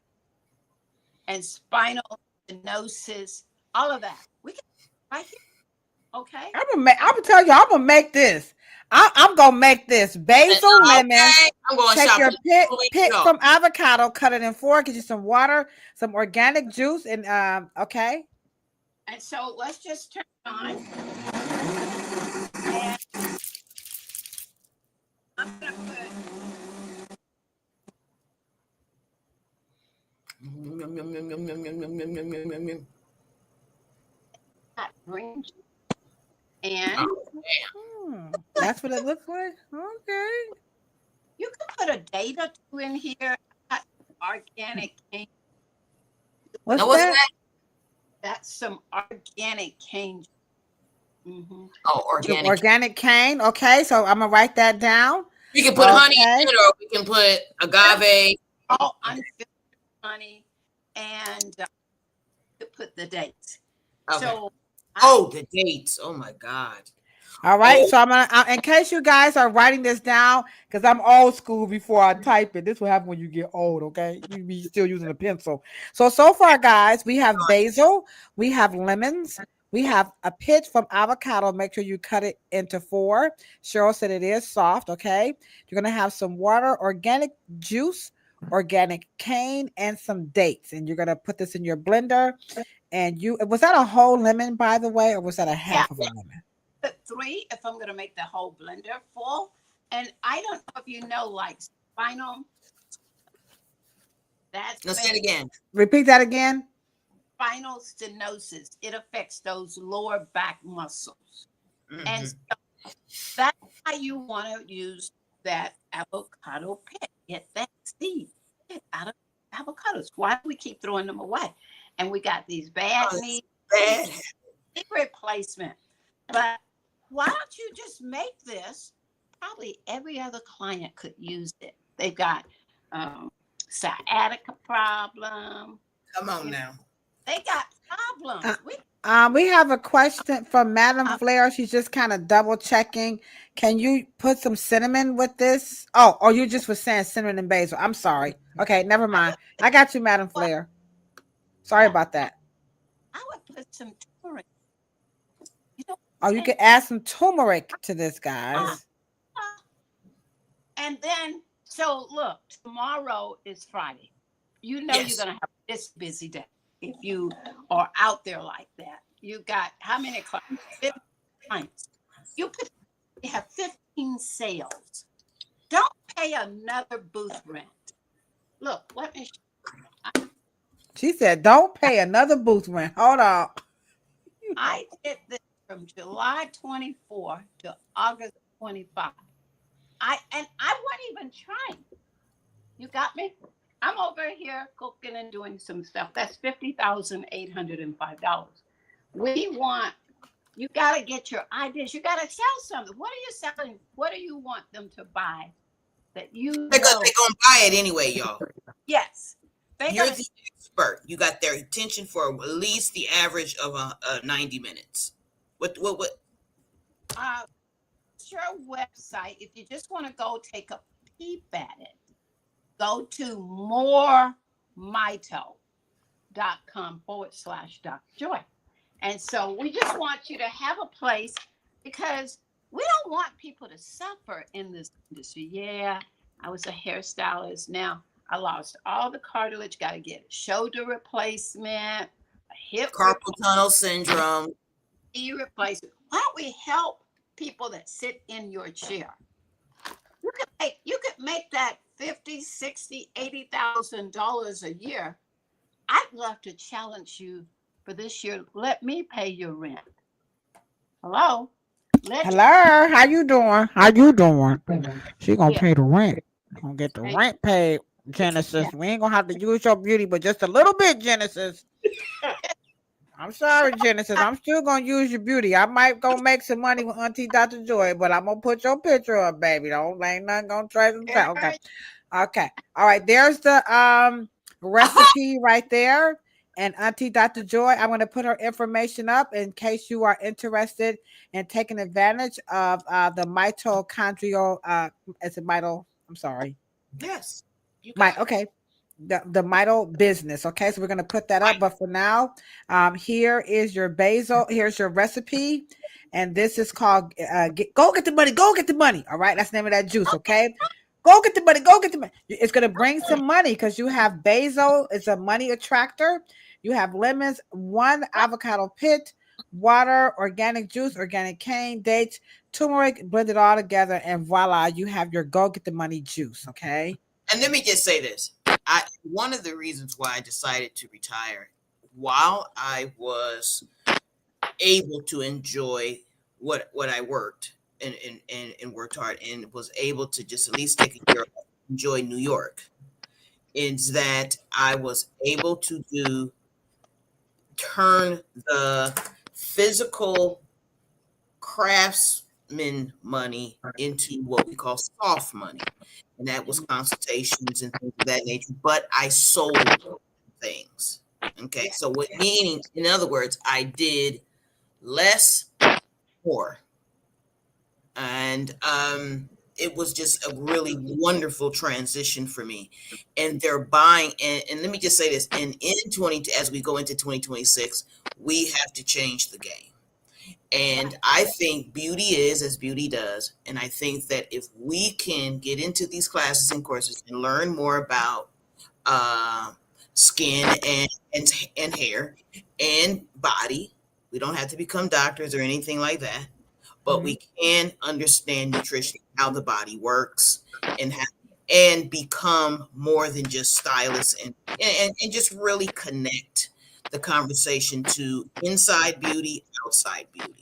And spinal stenosis, all of that. We can right here. Okay. I'm gonna tell you, I'm gonna make this. I'm gonna make this basil lemon. I'm going Take shopping. your pit from avocado, cut it in four, get you some water, some organic juice, and okay. And so let's just turn it on. And I'm gonna put green juice. And that's what it looks like. Okay. You can put a date or two in here. Organic cane. What's that? That's some organic cane. Mm-hmm. Oh, organic. Organic cane. Okay, so I'm gonna write that down. We can put honey in it, or we can put agave. All unfiltered honey, and put the dates. Okay. So. The dates. Oh my God. All right. So I'm gonna, in case you guys are writing this down, because I'm old school before I type it. This will happen when you get old. Okay, you be still using a pencil. So far, guys, we have basil, we have lemons, we have a pit from avocado. Make sure you cut it into 4. Cheryl said it is soft. Okay, you're gonna have some water, organic juice, organic cane, and some dates, and you're gonna put this in your blender. And was that a whole lemon, by the way, or was that a half of a lemon? 3 if I'm going to make the whole blender full. And I don't know if you know, like spinal. Let's say it again. Repeat that again. Spinal stenosis. It affects those lower back muscles. Mm-hmm. And so that's why you want to use that avocado pit. Get that seed out of avocados. Why do we keep throwing them away? And we got these bad knee replacement. But why don't you just make this? Probably every other client could use it. They've got sciatica problem. Come on now. They got problems. We have a question from Madam Flair. She's just kind of double checking. Can you put some cinnamon with this? Oh, or you just was saying cinnamon and basil. I'm sorry. Okay, never mind. I got you, Madam Flair. Sorry about that. I would put some turmeric. You can add some turmeric to this, guys. And then, so look, tomorrow is Friday. You're going to have this busy day if you are out there like that. You got how many clients? 15 clients. You have 15 sales. Don't pay another booth rent. Look, let me show you. She said, don't pay another booth rent. Hold on. I did this from July 24 to August 25. I wasn't even trying. You got me? I'm over here cooking and doing some stuff. That's $50,805. You got to get your ideas. You got to sell something. What are you selling? What do you want them to buy? They're going to buy it anyway, y'all. Yes. You're the expert. You got their attention for at least the average of 90 minutes. What? Your website, if you just want to go take a peep at it, go to moremito.com/Dr. Joy. And so we just want you to have a place because we don't want people to suffer in this industry. Yeah, I was a hairstylist. Now I lost all the cartilage, got to get a shoulder replacement, a hip carpal tunnel syndrome, knee replacement. Why don't we help people that sit in your chair? You could make that $50,000, $60,000, $80,000 a year. I'd love to challenge you for this year. Let me pay your rent. Hello. Hello. How you doing? She gonna pay the rent. Gonna get the rent paid Genesis. We ain't gonna have to use your beauty, but just a little bit, Genesis. I'm sorry, Genesis. I'm still gonna use your beauty. I might go make some money with Auntie Dr. Joy, but I'm gonna put your picture up, baby. Don't ain't nothing gonna trace them down. Okay. Okay. All right. There's the recipe right there. And Auntie Dr. Joy, I'm going to put her information up in case you are interested in taking advantage of the mitochondrial. Is it mito? I'm sorry. Yes. You My got it. okay. The mito business. Okay, so we're going to put that up. But for now, here is your basil. Here's your recipe. And this is called Go Get the Money. Go Get the Money. All right. That's the name of that juice. Okay. Go get the money. Go get the money. It's going to bring some money because you have basil. It's a money attractor. You have lemons, 1 avocado pit, water, organic juice, organic cane, dates, turmeric, blend it all together, and voila, you have your Go Get the Money juice. Okay. And let me just say this. One of the reasons why I decided to retire while I was able to enjoy what I worked and worked hard and was able to just at least take a year off, enjoy New York, is that I was able to turn the physical craftsman money into what we call soft money. And that was consultations and things of that nature. But I sold things. Okay. So what meaning, in other words, I did less, more. And it was just a really wonderful transition for me. And they're buying, and let me just say this, and as we go into 2026, we have to change the game. And I think beauty is as beauty does. And I think that if we can get into these classes and courses and learn more about skin and hair and body, we don't have to become doctors or anything like that, but we can understand nutrition, how the body works, and become more than just stylists and just really connect the conversation to inside beauty, outside beauty.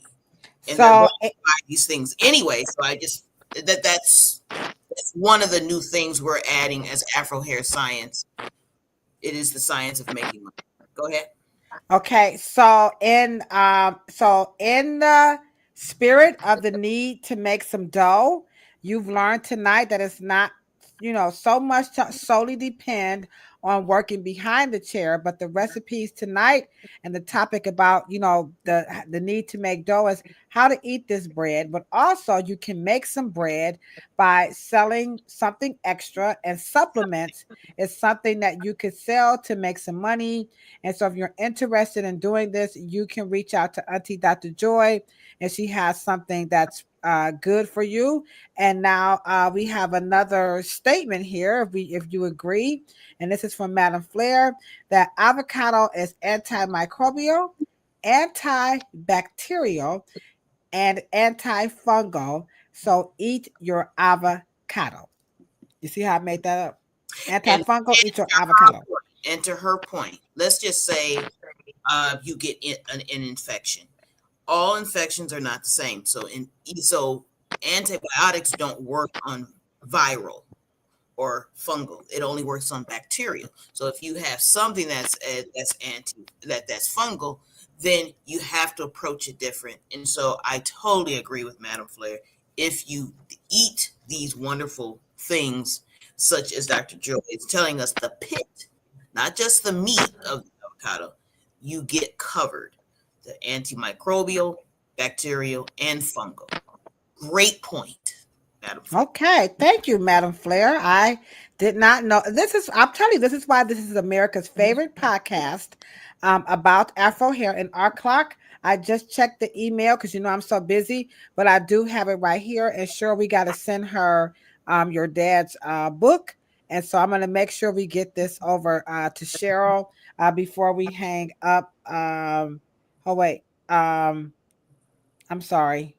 And they're going to buy these things anyway. So I just that's one of the new things we're adding as Afro Hair Science. It is the science of making money. Go ahead. Okay, so in the spirit of the need to make some dough, you've learned tonight that it's not, so much to solely depend on working behind the chair, but the recipes tonight and the topic about, the need to make dough is how to eat this bread, but also you can make some bread by selling something extra, and supplements is something that you could sell to make some money. And so if you're interested in doing this, you can reach out to Auntie Dr. Joy, and she has something that's good for you. And now we have another statement here, if you agree, and this is from Madam Flair, that avocado is antimicrobial, antibacterial, and antifungal. So eat your avocado. You see how I made that up? Antifungal, eat your avocado. And to her point, let's just say you get an infection. All infections are not the same. So antibiotics don't work on viral or fungal. It only works on bacterial. So if you have something that's fungal, then you have to approach it different. And so I totally agree with Madam Flair. If you eat these wonderful things, such as Dr. Joe is telling us, the pit, not just the meat of the avocado, you get covered. The antimicrobial, bacterial, and fungal. Great point, Madam Flair. Okay, thank you, Madam Flair. I did not know I'm telling you, this is why this is America's favorite podcast about Afro hair. And our clock, I just checked the email because I'm so busy, but I do have it right here. And sure, we got to send her your dad's book. And so I'm going to make sure we get this over to Cheryl before we hang up. I'm sorry.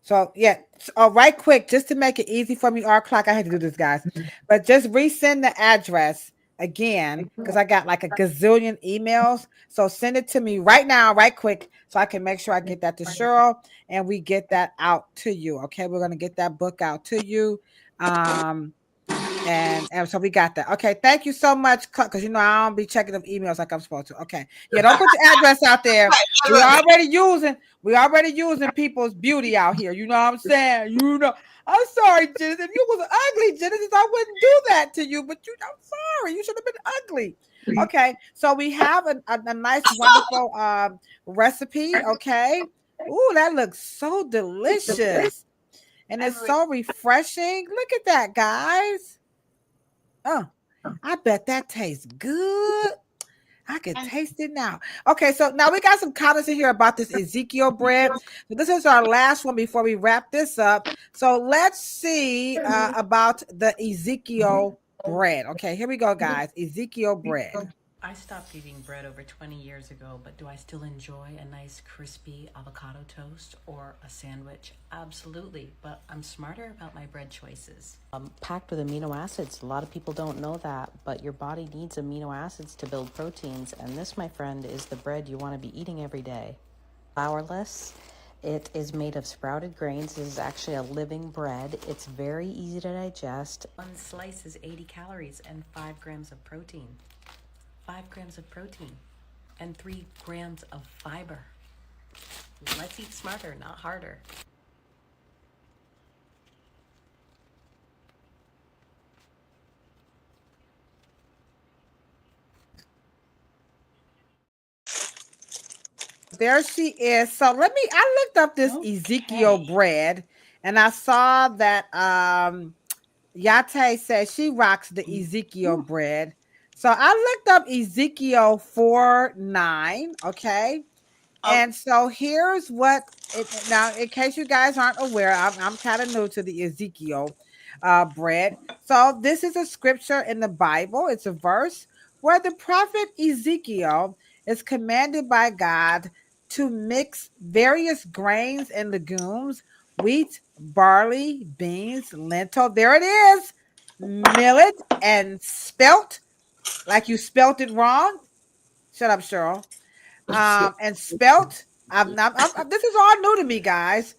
So yeah, right quick, just to make it easy for me, our clock, I had to do this, guys. But just resend the address again, because I got like a gazillion emails. So send it to me right now, right quick, so I can make sure I get that to Cheryl and we get that out to you. Okay, we're gonna get that book out to you. And so we got that. Okay, thank you so much, because you know I don't be checking them emails like I'm supposed to. Okay, yeah, don't put your address out there. We already using people's beauty out here. You know what I'm saying? You know, I'm sorry, Genesis. If you was ugly, Genesis, I wouldn't do that to you. But I'm sorry, you should have been ugly. Okay, so we have a nice, wonderful recipe. Okay, ooh, that looks so delicious, and it's so refreshing. Look at that, guys. Oh, I bet that tastes good. I can taste it now. Okay, so now we got some comments in here about this Ezekiel bread. So this is our last one before we wrap this up. So let's see about the Ezekiel bread. Okay, here we go, guys. Ezekiel bread. I stopped eating bread over 20 years ago, but do I still enjoy a nice crispy avocado toast or a sandwich? Absolutely, but I'm smarter about my bread choices. Packed with amino acids. A lot of people don't know that, but your body needs amino acids to build proteins, and this, my friend, is the bread you want to be eating every day. Flourless. It is made of sprouted grains. It is actually a living bread. It's very easy to digest. One slice is 80 calories and 5 grams of protein. 5 grams of protein and 3 grams of fiber. Let's eat smarter, not harder. There she is. So I looked up this Ezekiel bread, and I saw that Yate says she rocks the Ezekiel bread. So I looked up Ezekiel 4:9, okay? And so here's what now, in case you guys aren't aware, I'm kind of new to the Ezekiel bread. So this is a scripture in the Bible. It's a verse where the prophet Ezekiel is commanded by God to mix various grains and legumes, wheat, barley, beans, lentil. There it is, millet, and spelt. Like you spelt it wrong. Shut up, Cheryl. And spelt. This is all new to me, guys.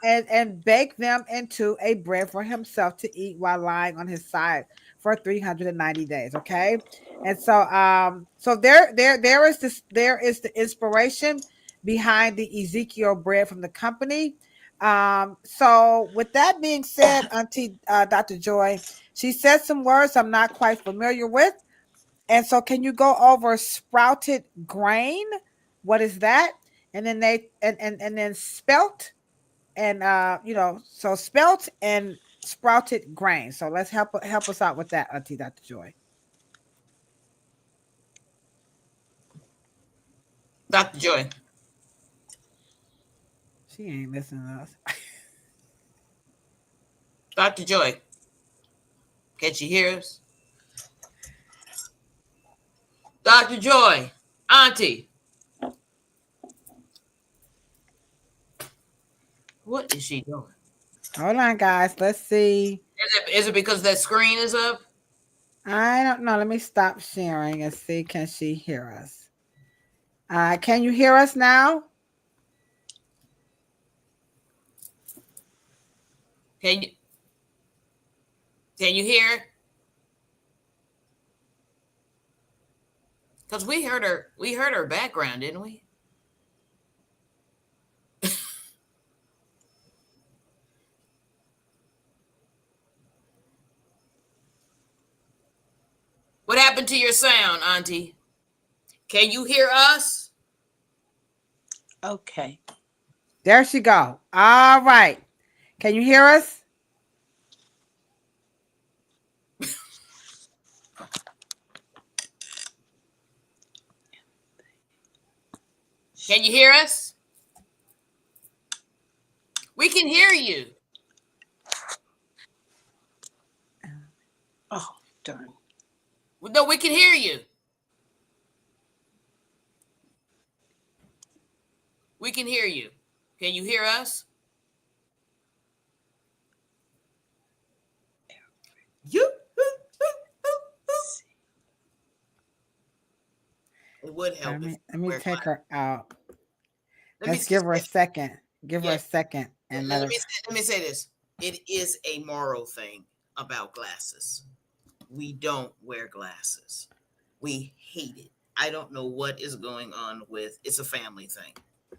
And bake them into a bread for himself to eat while lying on his side for 390 days. Okay. And so there is the inspiration behind the Ezekiel bread from the company. So with that being said, Auntie Dr. Joy, she said some words I'm not quite familiar with. And so can you go over sprouted grain? What is that? And then and then spelt and so spelt and sprouted grain. So let's help us out with that, Auntie Dr. Joy. Dr. Joy. She ain't listening to us. Dr. Joy. Can she hear us? Dr. Joy, Auntie. What is she doing? Hold on, guys. Let's see. Is it because that screen is up? I don't know. Let me stop sharing and see. Can she hear us? Can you hear us now? Can you hear? Because we heard her background, didn't we? What happened to your sound, Auntie? Can you hear us? Okay. There she go. All right. Can you hear us? Can you hear us? We can hear you. Oh, darn. No, we can hear you. We can hear you. Can you hear us? You. It would help. Let me take her out. Let's give her a second. Give her a second. And let me say this. It is a moral thing about glasses. we don't wear glasses. We hate it. I don't know what is going on with. It's a family thing.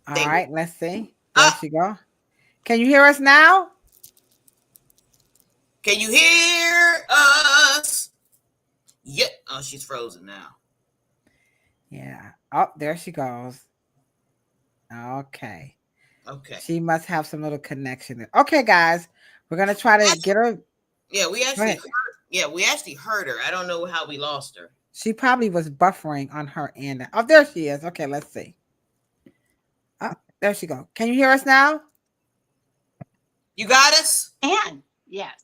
All They right, let's see. There ah, she go. Can you hear us now? can you hear us? Yep. Oh, she's frozen now. Yeah. Oh, there she goes. Okay. Okay. She must have some little connection there. Okay, guys, we're gonna try to get her. Yeah, we Go actually ahead. heard, yeah, we actually heard her. I don't know how we lost her. She probably was buffering on her end. Oh, there she is. Okay, let's see. Oh, there she go. Can you hear us now? You got us? And yes.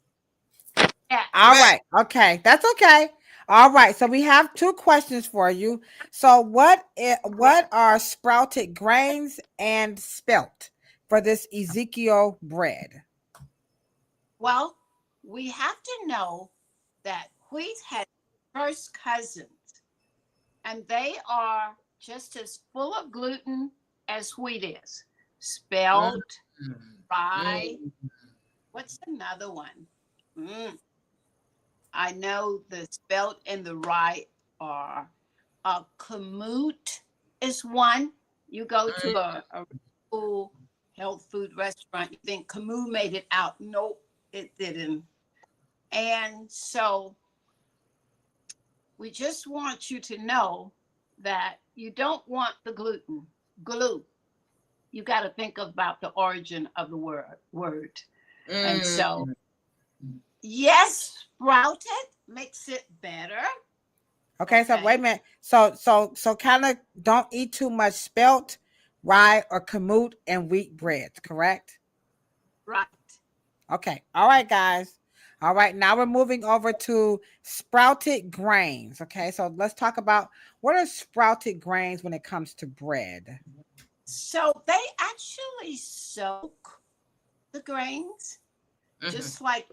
Yeah. All Right. right. Okay, that's okay. All right. So we have two questions for you. So what are sprouted grains and spelt for this Ezekiel bread? Well, we have to know that wheat has first cousins, and they are just as full of gluten as wheat is. Spelt, rye. What's another one? I know the spelt and the rye are. Kamut is one. You go to a cool health food restaurant, you think Camus made it out. Nope, it didn't. And so we just want you to know that you don't want the glue. You got to think about the origin of the word. And so, yes, sprouted makes it better. Okay, so wait a minute. So kind of don't eat too much spelt, rye, or kamut and wheat breads, correct? Right. Okay. All right, guys. All right, now we're moving over to sprouted grains. Okay, so let's talk about what are sprouted grains when it comes to bread. So they actually soak the grains, just like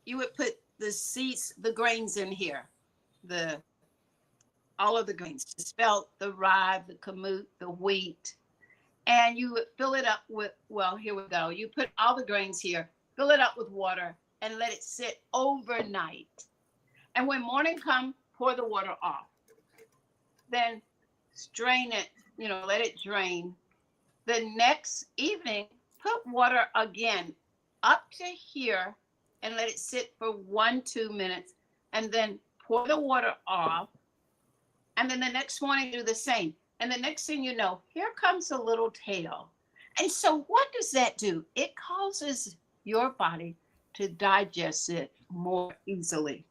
you would put the seeds, the grains in here, all of the grains, the spelt, the rye, the kamut, the wheat, and you would fill it up with, well, here we go. You put all the grains here, fill it up with water, and let it sit overnight. And when morning comes, pour the water off. Then strain it, let it drain. The next evening, put water again up to here and let it sit for 1-2 minutes, and then pour the water off. And then the next morning, do the same. And the next thing you know, here comes a little tail. And so what does that do? It causes your body to digest it more easily.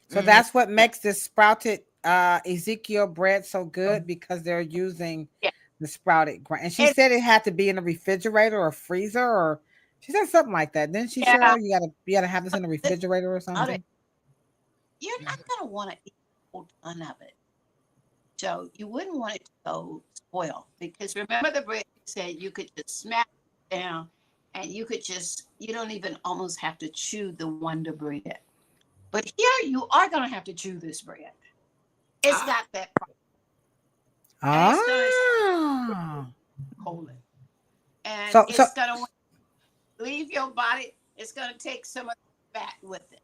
So that's what makes this sprouted Ezekiel bread so good, because they're using the sprouted grain. And she said it had to be in a refrigerator or freezer, or she said something like that. Didn't she, Cheryl? You gotta have this in a refrigerator or something. You're not gonna want to eat a whole ton of it. So you wouldn't want it to go spoil, because remember the bread said you could just smash it down, and you don't even almost have to chew the Wonder Bread. But here you are going to have to chew this bread. It's got that problem. And it's going to hold it. And it's going to leave your body. It's going to take some of the fat with it.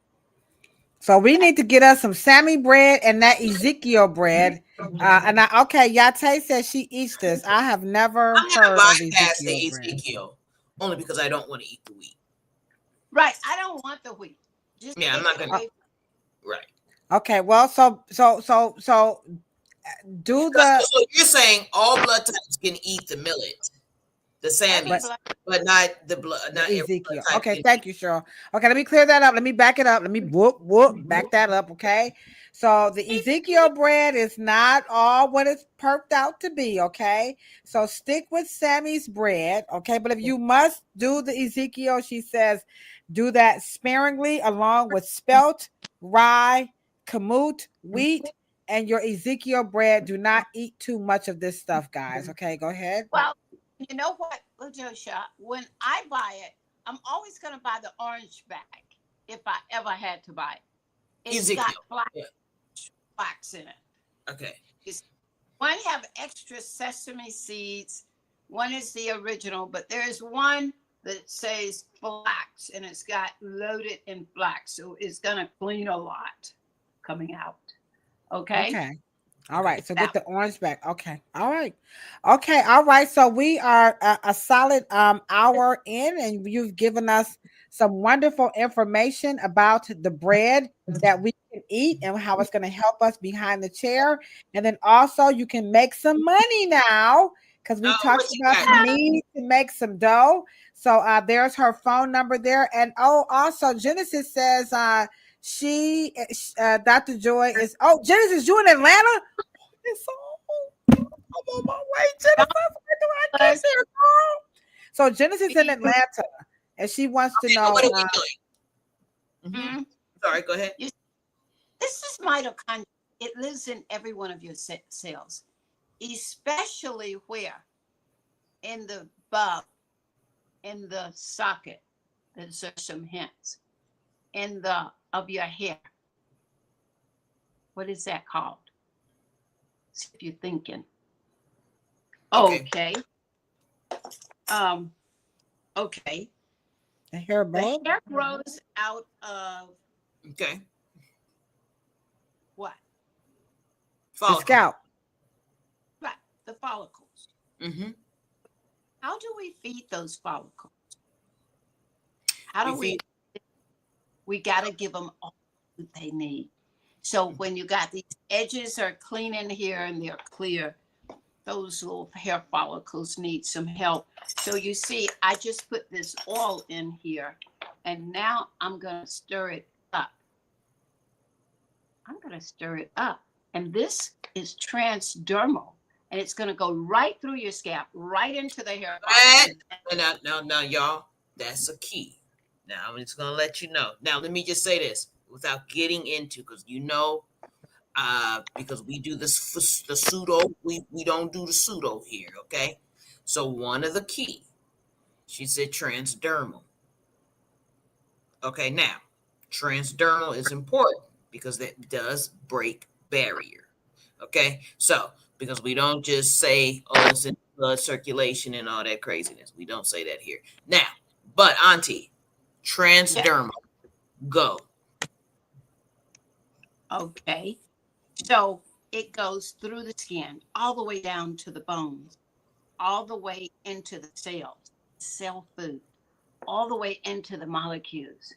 So we need to get us some Sammy bread and that Ezekiel bread. Yate says she eats this. I have never heard of Ezekiel only because I don't want to eat the wheat. Right. I don't want the wheat. I'm not going to. Right. Okay. Well, so do the. So you're saying all blood types can eat the millet, the Sammy, but not the blood, not Ezekiel. Okay, thank you, Cheryl. Okay, let me clear that up. Let me back it up. Let me back that up. Okay, so the Ezekiel bread is not all what it's perked out to be. Okay, so stick with Sammy's bread. Okay, but if you must do the Ezekiel, she says, do that sparingly along with spelt, rye, kamut, wheat, and your Ezekiel bread. Do not eat too much of this stuff, guys. Okay, go ahead. Well, you know what, Ladosha? When I buy it, I'm always going to buy the orange bag if I ever had to buy it. It's got flax in it. Okay. One have extra sesame seeds. One is the original, but there's one that says flax, and it's got loaded in flax, so it's going to clean a lot. coming out. Okay. Okay. All right. So get the orange back. Okay. All right. Okay. All right. So we are a solid hour in, and you've given us some wonderful information about the bread that we can eat and how it's going to help us behind the chair. And then also you can make some money now because we talked What you about the got? need to make some dough. So there's her phone number there. And also Genesis says she Dr. Joy is Genesis, you in Atlanta? It's so I'm on my way, Genesis. Where do I get there, girl? So Genesis in Atlanta, and she wants to know. What are we doing? Mhm. Sorry, go ahead. This is mitochondria. It lives in every one of your cells, especially where in the bulb, in the socket. There's some hints in the of your hair. What is that called? See if you're thinking. Okay. Okay. The hair bulb. The hair grows out of what? The scalp. Right. The follicles. Mm-hmm. How do we feed those follicles? How do we got to give them all that they need. So when you got these edges are clean in here and they're clear, those little hair follicles need some help. So you see, I just put this oil in here, and now I'm going to stir it up. And this is transdermal, and it's going to go right through your scalp, right into the hair follicles. No, y'all, that's a key. Now, I'm just going to let you know. Now, let me just say this without getting into, because because we do this the pseudo, we don't do the pseudo here, okay? So one of the key, she said transdermal. Okay, now, transdermal is important because that does break barrier, okay? So, because we don't just say, it's in blood circulation and all that craziness. We don't say that here. Now, but Auntie, transdermal, go. Okay. So it goes through the skin, all the way down to the bones, all the way into the cells, cell food, all the way into the molecules,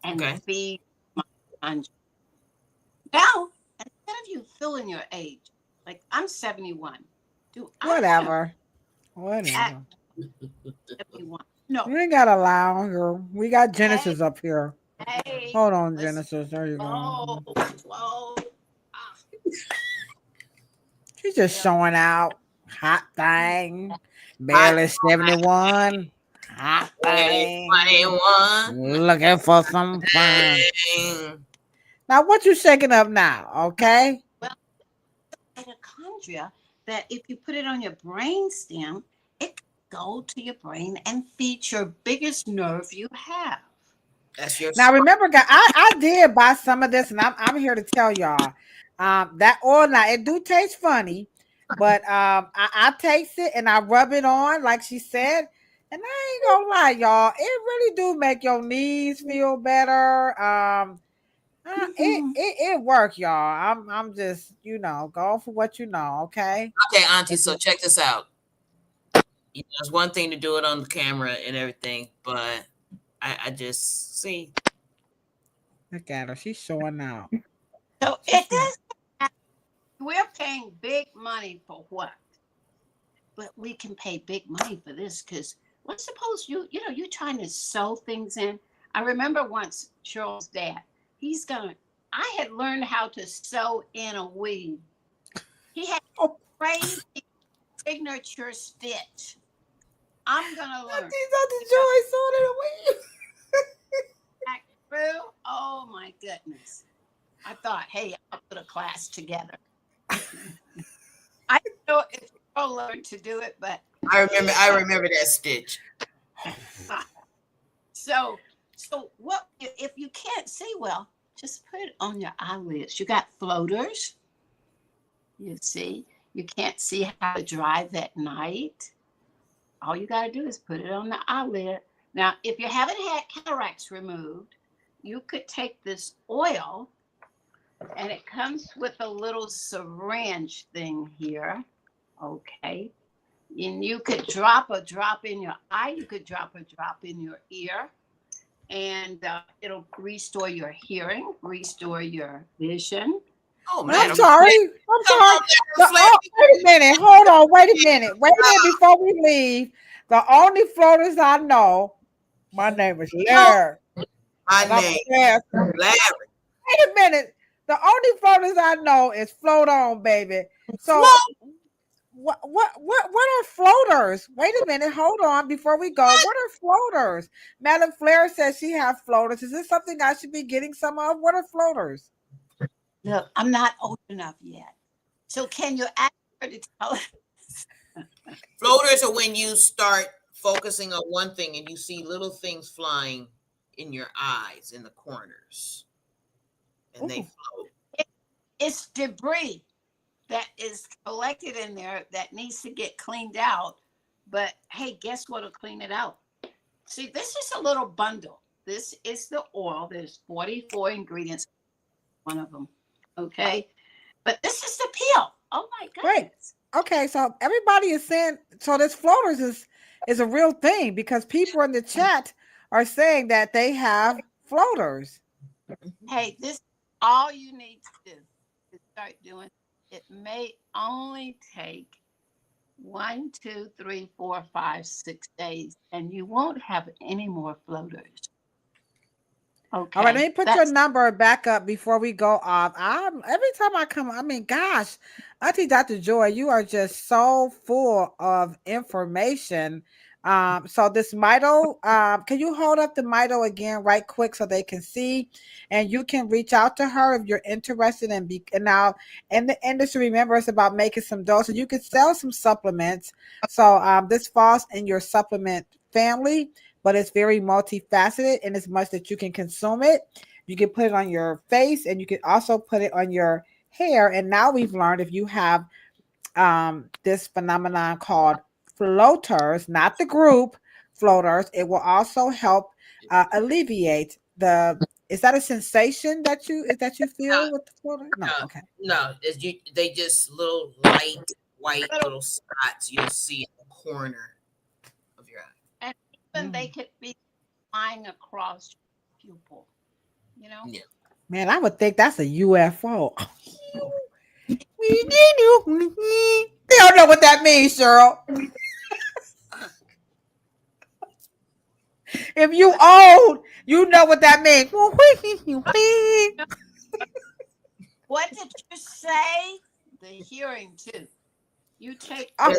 and feed mitochondria. Now, instead of you feeling your age, like I'm 71, Whatever. 71. No, we ain't got to allow her. We got Genesis up here. Hold on, Genesis. There you go. Whoa. She's just showing out. Hot thing. Barely 71. Hot thing. 21. Looking for some fun. Now, what you shaking up now? Okay. Well, mitochondria that if you put it on your brain stem, it can go to your brain and feed your biggest nerve you have. That's your now remember, guys, I did buy some of this, and I'm here to tell y'all that oil. Now it do taste funny, but I taste it and I rub it on like she said, and I ain't gonna lie, y'all, it really do make your knees feel better. It work, y'all. I'm just go for what you know. Okay, Auntie. So check this out. It's one thing to do it on the camera and everything, but I just see. Look at her. She's showing out. So it does. We're paying big money for what? But we can pay big money for this because let's suppose you're trying to sew things in. I remember once Cheryl's dad. I had learned how to sew in a weave. He had a crazy signature stitch. I'm gonna learn. Dr. Joy sewing in a weave. Oh my goodness. I thought, hey, I'll put a class together. I don't know if I'll learn to do it, but I remember that stitch. So what if you can't see well, just put it on your eyelids. You got floaters. You see, you can't see how to drive at night. All you got to do is put it on the eyelid. Now, if you haven't had cataracts removed, you could take this oil And it comes with a little syringe thing here. Okay. And you could drop a drop in your eye. You could drop a drop in your ear. And it'll restore your hearing, restore your vision. Oh, I'm Madam sorry. Flair. I'm Come sorry. on, Madam Flair. Wait a minute. Hold on. Wait a minute. Wait a minute before we leave. The only floaters I know, my name is Larry. My And I'm name, obsessed. Larry. Wait a minute. The only floaters I know is float on, baby. So Float. what are floaters? Wait a minute. Hold on before we go. What are floaters? Madam Flair says she has floaters. Is this something I should be getting some of? What are floaters? Look, I'm not old enough yet. So can you ask her to tell us? Floaters are when you start focusing on one thing and you see little things flying in your eyes in the corners, and they Ooh. float. It's debris that is collected in there that needs to get cleaned out. But hey, guess what'll clean it out? See, this is a little bundle. This is the oil. There's 44 ingredients, one of them. Okay. But this is the peel. Oh my Great. goodness. Okay, so everybody is saying so this floaters is a real thing because people in the chat are saying that they have floaters. Hey, this is all you need to do to start doing. It may only take 1, 2, 3, 4, 5, 6 days, and you won't have any more floaters. Okay. All right, let me put your number back up before we go off. Every time I come, I mean, gosh, Auntie Dr. Joy, you are just so full of information. So this Mito, can you hold up the Mito again right quick so they can see? And you can reach out to her if you're interested in and now in the industry, remember it's about making some dough. So you can sell some supplements. So this falls in your supplement family, but it's very multifaceted in as much that you can consume it. You can put it on your face and you can also put it on your hair. And now we've learned if you have this phenomenon called floaters, not the group floaters, it will also help alleviate is that a sensation that you feel No, with the floater? No, okay. no. They just little light white little spots you'll see in the corner of your eye. And even they could be flying across your pupil, you know? Yeah. Man, I would think that's a UFO. They don't know what that means, Cheryl. If you old, you know what that means. What did you say? The hearing too. You take And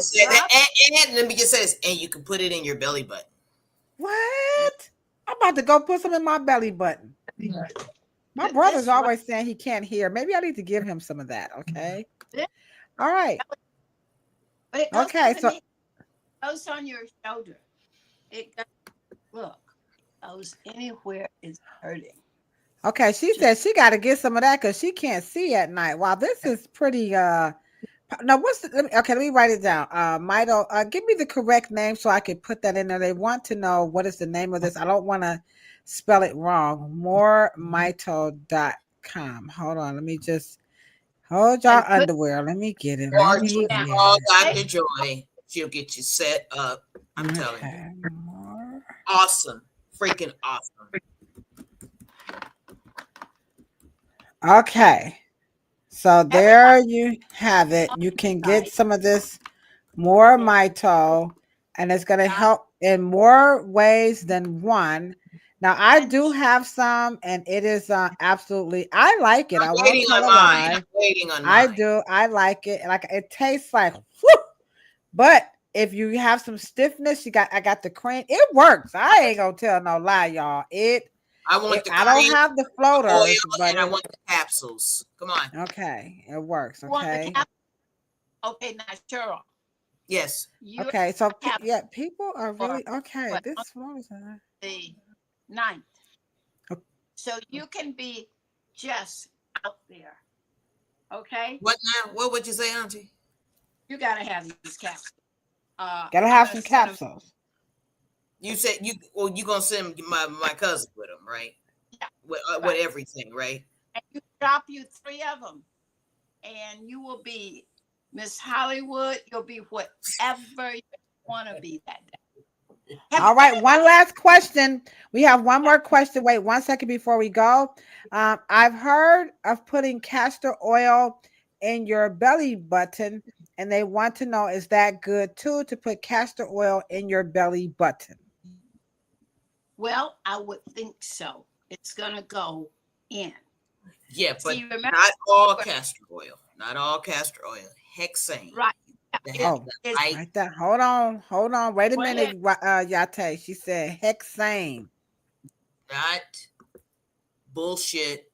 let me just say this, and you can put it in your belly button. What? I'm about to go put some in my belly button. My brother's always saying he can't hear. Maybe I need to give him some of that. Okay. All right. But it goes okay. So it goes on your shoulder. It goes, look, goes anywhere it's hurting. Okay. She said she got to get some of that because she can't see at night. Wow, this is pretty. No, let me write it down. Mito, give me the correct name so I can put that in there. They want to know what is the name of this. I don't want to spell it wrong. moremito.com. Hold on. Let me just hold y'all underwear. Let me get it. Or call Dr. Joy. She'll get you set up. I'm telling you. Awesome. Freaking awesome. Okay. So there you have it. You can get some of this more Mito, and it's going to help in more ways than one. Now, I do have some, and it is absolutely, I like it. I won't tell a lie. I'm waiting on I mine. do. I like it. Like it tastes like, whew. But if you have some stiffness, I got the cream. It works. I ain't gonna tell no lie, y'all. I don't have the floaters, oil, but and I want the capsules. Come on. Okay, it works. Okay. Okay, now Cheryl. Yes. Okay, so yeah, people are really okay. This floaters the 9th. Okay. So you can be just out there. Okay. What now? What would you say, Auntie? You gotta have these capsules. Gotta have some capsules. You said you gonna send my cousin with them, right? Yeah. With everything, right? and you drop you 3 of them, and you will be Miss Hollywood. You'll be whatever you want to be that day. All right, one last question. We have one more question. Wait 1 second before we go. I've heard of putting castor oil in your belly button, and they want to know, is that good too, to put castor oil in your belly button? Well, I would think so. It's gonna go in. Yeah, but See, remember, not all castor oil. Not all castor oil. Hexane. right? Oh, right there. Hold on. Wait a Go minute, Yate. She said hexane. Not bullshit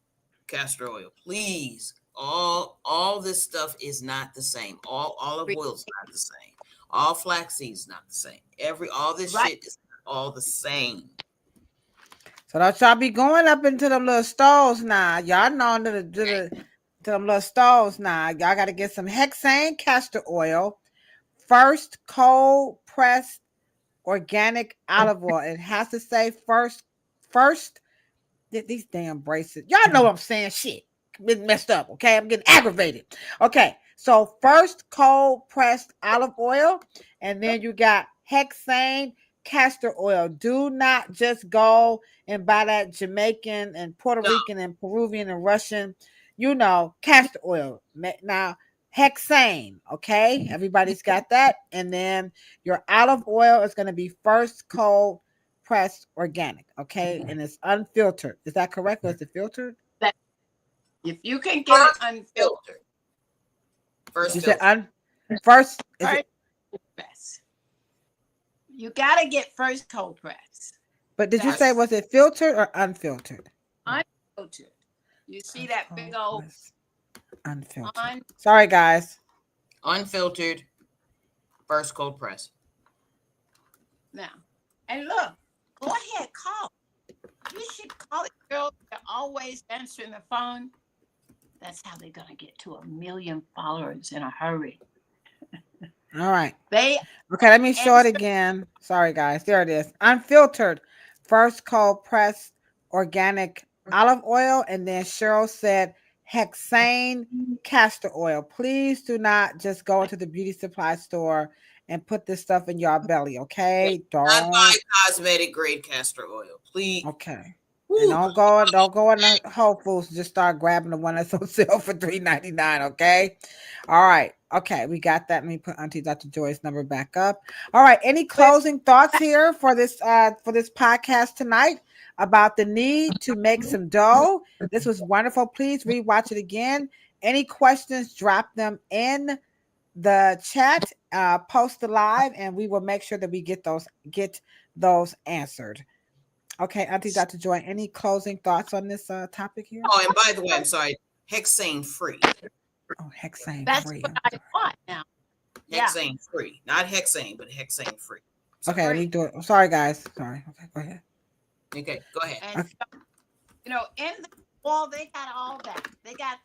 castor oil. Please. All this stuff is not the same. All olive oil is not the same. All flaxseed is not the same. All this shit is all the same. So don't y'all be going up into them little stoves now. Y'all know to them little stoves now. Y'all got to get some hexane castor oil. First cold pressed organic olive oil. It has to say first. These damn braces. Y'all know what I'm saying. Shit. Been messed up. Okay. I'm getting aggravated. Okay. So first cold pressed olive oil. And then you got hexane castor oil. Do not just go and buy that Jamaican and Puerto Rican and Peruvian and Russian, castor oil. Now, hexane, okay? Everybody's got that. And then your olive oil is going to be first cold pressed organic, okay? And it's unfiltered. Is that correct? Or is it filtered? If you can get it unfiltered. First, first is it? Press. You got to get first cold press. But did you say, was it filtered or unfiltered? Unfiltered. You see that big old unfiltered. Sorry, guys. Unfiltered, first cold press. Now, and look, go ahead, call. You should call it, girls. They're always answering the phone. That's how they're going to get to 1 million followers in a hurry. All right. Okay, let me show it again. Sorry, guys. There it is. Unfiltered, first cold pressed organic olive oil. And then Cheryl said hexane castor oil. Please do not just go into the beauty supply store and put this stuff in your belly, okay? Don't buy cosmetic grade castor oil, please. Okay. And don't go in the Whole Foods and just start grabbing the one that's on sale for $3.99, okay? All right. Okay, we got that. Let me put Auntie Dr. Joy's number back up. All right. Any closing thoughts here for this podcast tonight about the need to make some dough? This was wonderful. Please rewatch it again. Any questions, drop them in the chat, post the live, and we will make sure that we get those answered. Okay, Auntie Dr. Joy, any closing thoughts on this topic here? Oh, and by the way, I'm sorry, hexane free. Oh, hexane free. That's what I want now. Hexane free, not hexane, but hexane free. Okay, let me do it. I'm sorry, guys. Sorry. Okay, go ahead. Okay, go ahead. And so, in the wall, they got all that. They got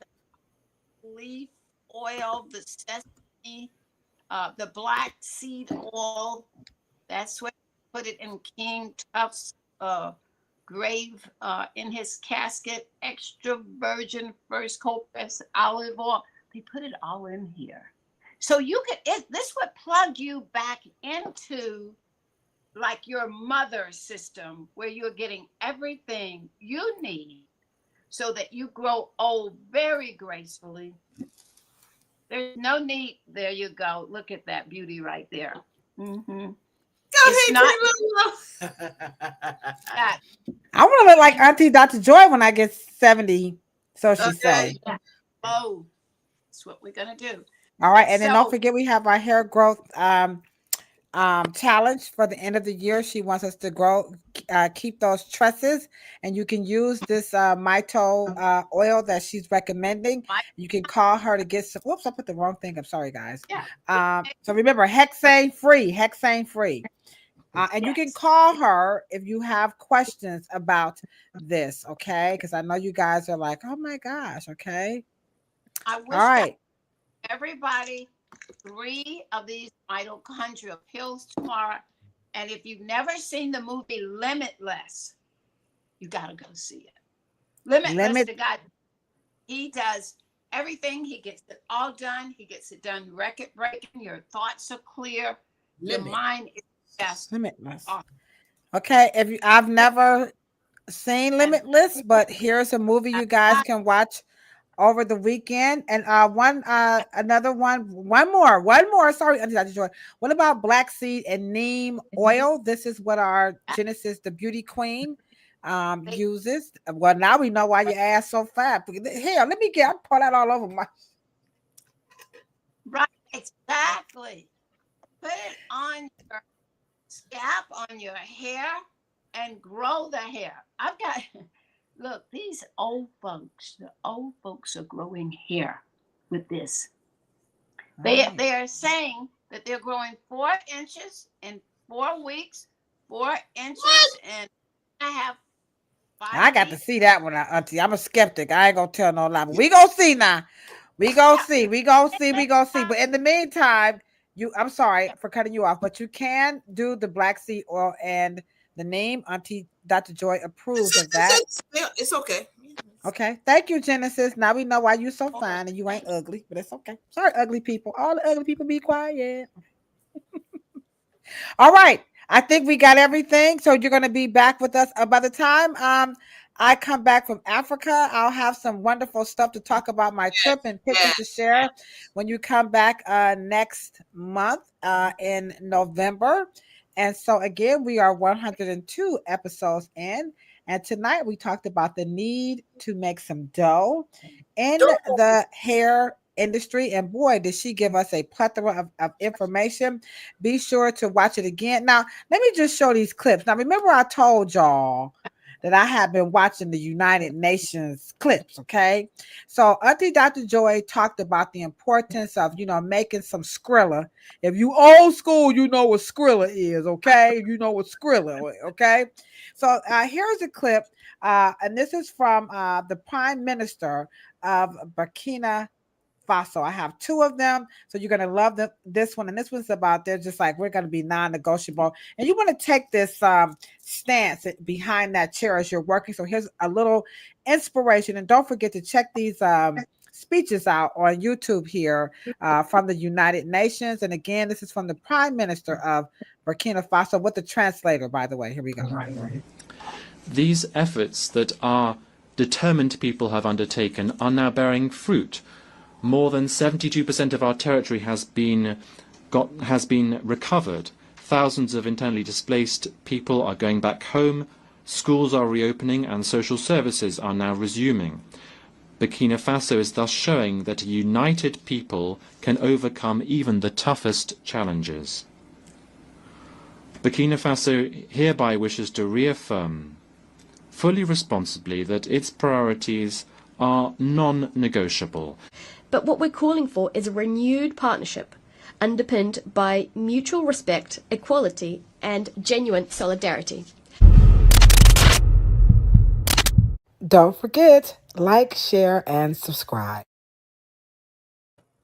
the leaf oil, the sesame, the black seed oil. That's what put it in King Tuft's grave in his casket. Extra virgin first cold pressed olive oil. They put it all in here, so you could. This would plug you back into like your mother system, where you're getting everything you need, so that you grow old very gracefully. There's no need. There you go. Look at that beauty right there. Mm-hmm. It's not. I want to look like Auntie Dr. Joy when I get 70. So she said. Oh, that's what we're gonna do. All right, and then don't forget we have our hair growth challenge for the end of the year. She wants us to keep those tresses, and you can use this Mito oil that she's recommending. You can call her to get some. Whoops, I put the wrong thing. I'm sorry, guys. Yeah. So remember, hexane free. And you can call her if you have questions about this, okay? Because I know you guys are like, oh my gosh, okay? I wish all right. Everybody 3 of these mitochondrial pills tomorrow. And if you've never seen the movie Limitless, you got to go see it. Limitless, the guy He does everything. He gets it all done. He gets it done record breaking. Your thoughts are clear. Your mind is just Limitless. awesome. Okay, I've never seen Limitless, but here's a movie you guys can watch over the weekend. And another one more. Sorry, Auntie Dr. Joy. What about black seed and neem oil? This is what our Genesis, the beauty queen, uses. Well, now we know why your ass so fat. Here, let me pour that all over my. Right, exactly. Put it on your scalp, on your hair, and grow the hair. I've got, look, these old folks, the old folks are growing hair with this. They are saying that they're growing 4 inches in 4 weeks, 4 inches in a half. I got to see that one, Auntie. I'm a skeptic. I ain't gonna tell no lie, but we gonna see now. We gonna see. But in the meantime, I'm sorry for cutting you off, but you can do the black seed oil and the name. Auntie Dr. Joy approves of that. It's okay. Okay. Thank you, Genesis. Now we know why you're so fine and you ain't ugly, but it's okay. Sorry, ugly people. All the ugly people be quiet. All right. I think we got everything. So you're going to be back with us. By the time I come back from Africa, I'll have some wonderful stuff to talk about my trip and pictures to share when you come back next month in November. And so again, we are 102 episodes in. And tonight we talked about the need to make some dough in the hair industry. And boy, did she give us a plethora of information. Be sure to watch it again. Now, let me just show these clips. Now, remember I told y'all that I have been watching the United Nations clips, okay? So Auntie Dr. Joy talked about the importance of, making some Skrilla. If you old school, you know what Skrilla is, okay? You know what Skrilla, okay? So here's a clip, and this is from the Prime Minister of Burkina Faso. I have 2 of them, so you're going to love this one. And this one's about, they're just like, we're going to be non-negotiable. And you want to take this stance behind that chair as you're working. So here's a little inspiration. And don't forget to check these speeches out on YouTube here from the United Nations. And again, this is from the Prime Minister of Burkina Faso with the translator, by the way. Here we go. These efforts that our determined people have undertaken are now bearing fruit. More than 72% of our territory has been recovered. Thousands of internally displaced people are going back home. Schools are reopening and social services are now resuming. Burkina Faso is thus showing that a united people can overcome even the toughest challenges. Burkina Faso hereby wishes to reaffirm fully responsibly that its priorities are non-negotiable. But what we're calling for is a renewed partnership underpinned by mutual respect, equality, and genuine solidarity. Don't forget, like, share, and subscribe.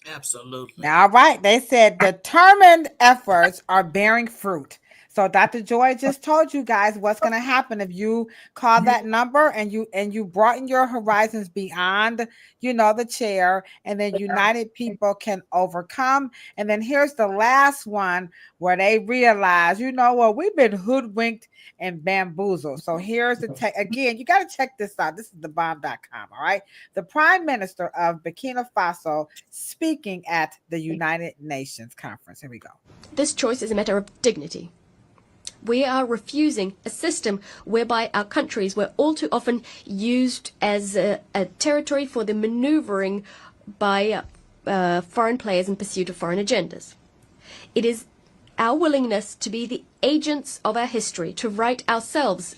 Absolutely. All right. They said determined efforts are bearing fruit. So Dr. Joy just told you guys what's going to happen if you call that number and you broaden your horizons beyond, the chair, and then united people can overcome. And then here's the last one where they realize, we've been hoodwinked and bamboozled. So here's the again, you got to check this out. This is thebomb.com. All right. The Prime Minister of Burkina Faso speaking at the United Nations conference. Here we go. This choice is a matter of dignity. We are refusing a system whereby our countries were all too often used as a territory for the maneuvering by foreign players in pursuit of foreign agendas. It is our willingness to be the agents of our history, to write ourselves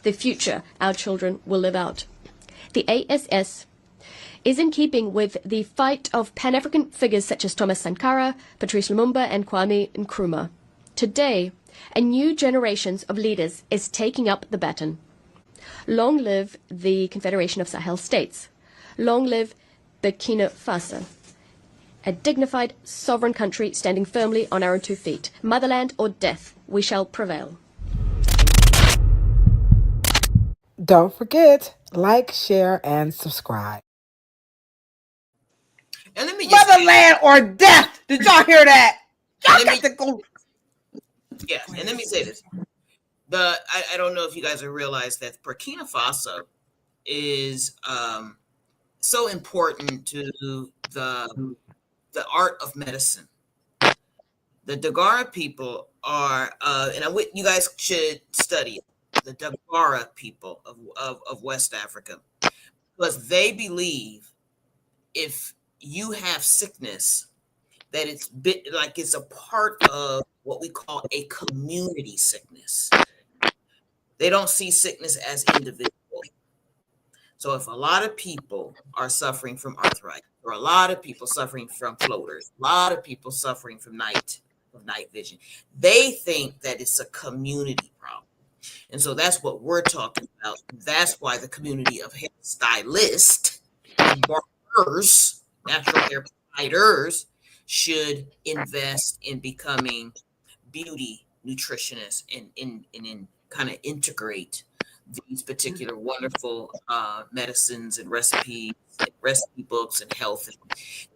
the future our children will live out. The ASS is in keeping with the fight of Pan-African figures such as Thomas Sankara, Patrice Lumumba, and Kwame Nkrumah. Today, a new generation of leaders is taking up the baton. Long live the Confederation of Sahel States. Long live Burkina Faso. A dignified, sovereign country standing firmly on our own 2 feet. Motherland or death, we shall prevail. Don't forget, like, share, and subscribe. And let me just Motherland or death. Did y'all hear that? Y'all got to go. Yeah, and let me say this. I don't know if you guys have realized that Burkina Faso is so important to the art of medicine. The Dagara people are, and you guys should study it, the Dagara people of West Africa, because they believe if you have sickness, that it's a part of what we call a community sickness. They don't see sickness as individual. So if a lot of people are suffering from arthritis, or a lot of people suffering from floaters, a lot of people suffering from night vision, they think that it's a community problem. And so that's what we're talking about. That's why the community of hairstylists and barbers, natural hair providers, should invest in becoming beauty nutritionists and in kind of integrate these particular wonderful medicines and recipe books and health.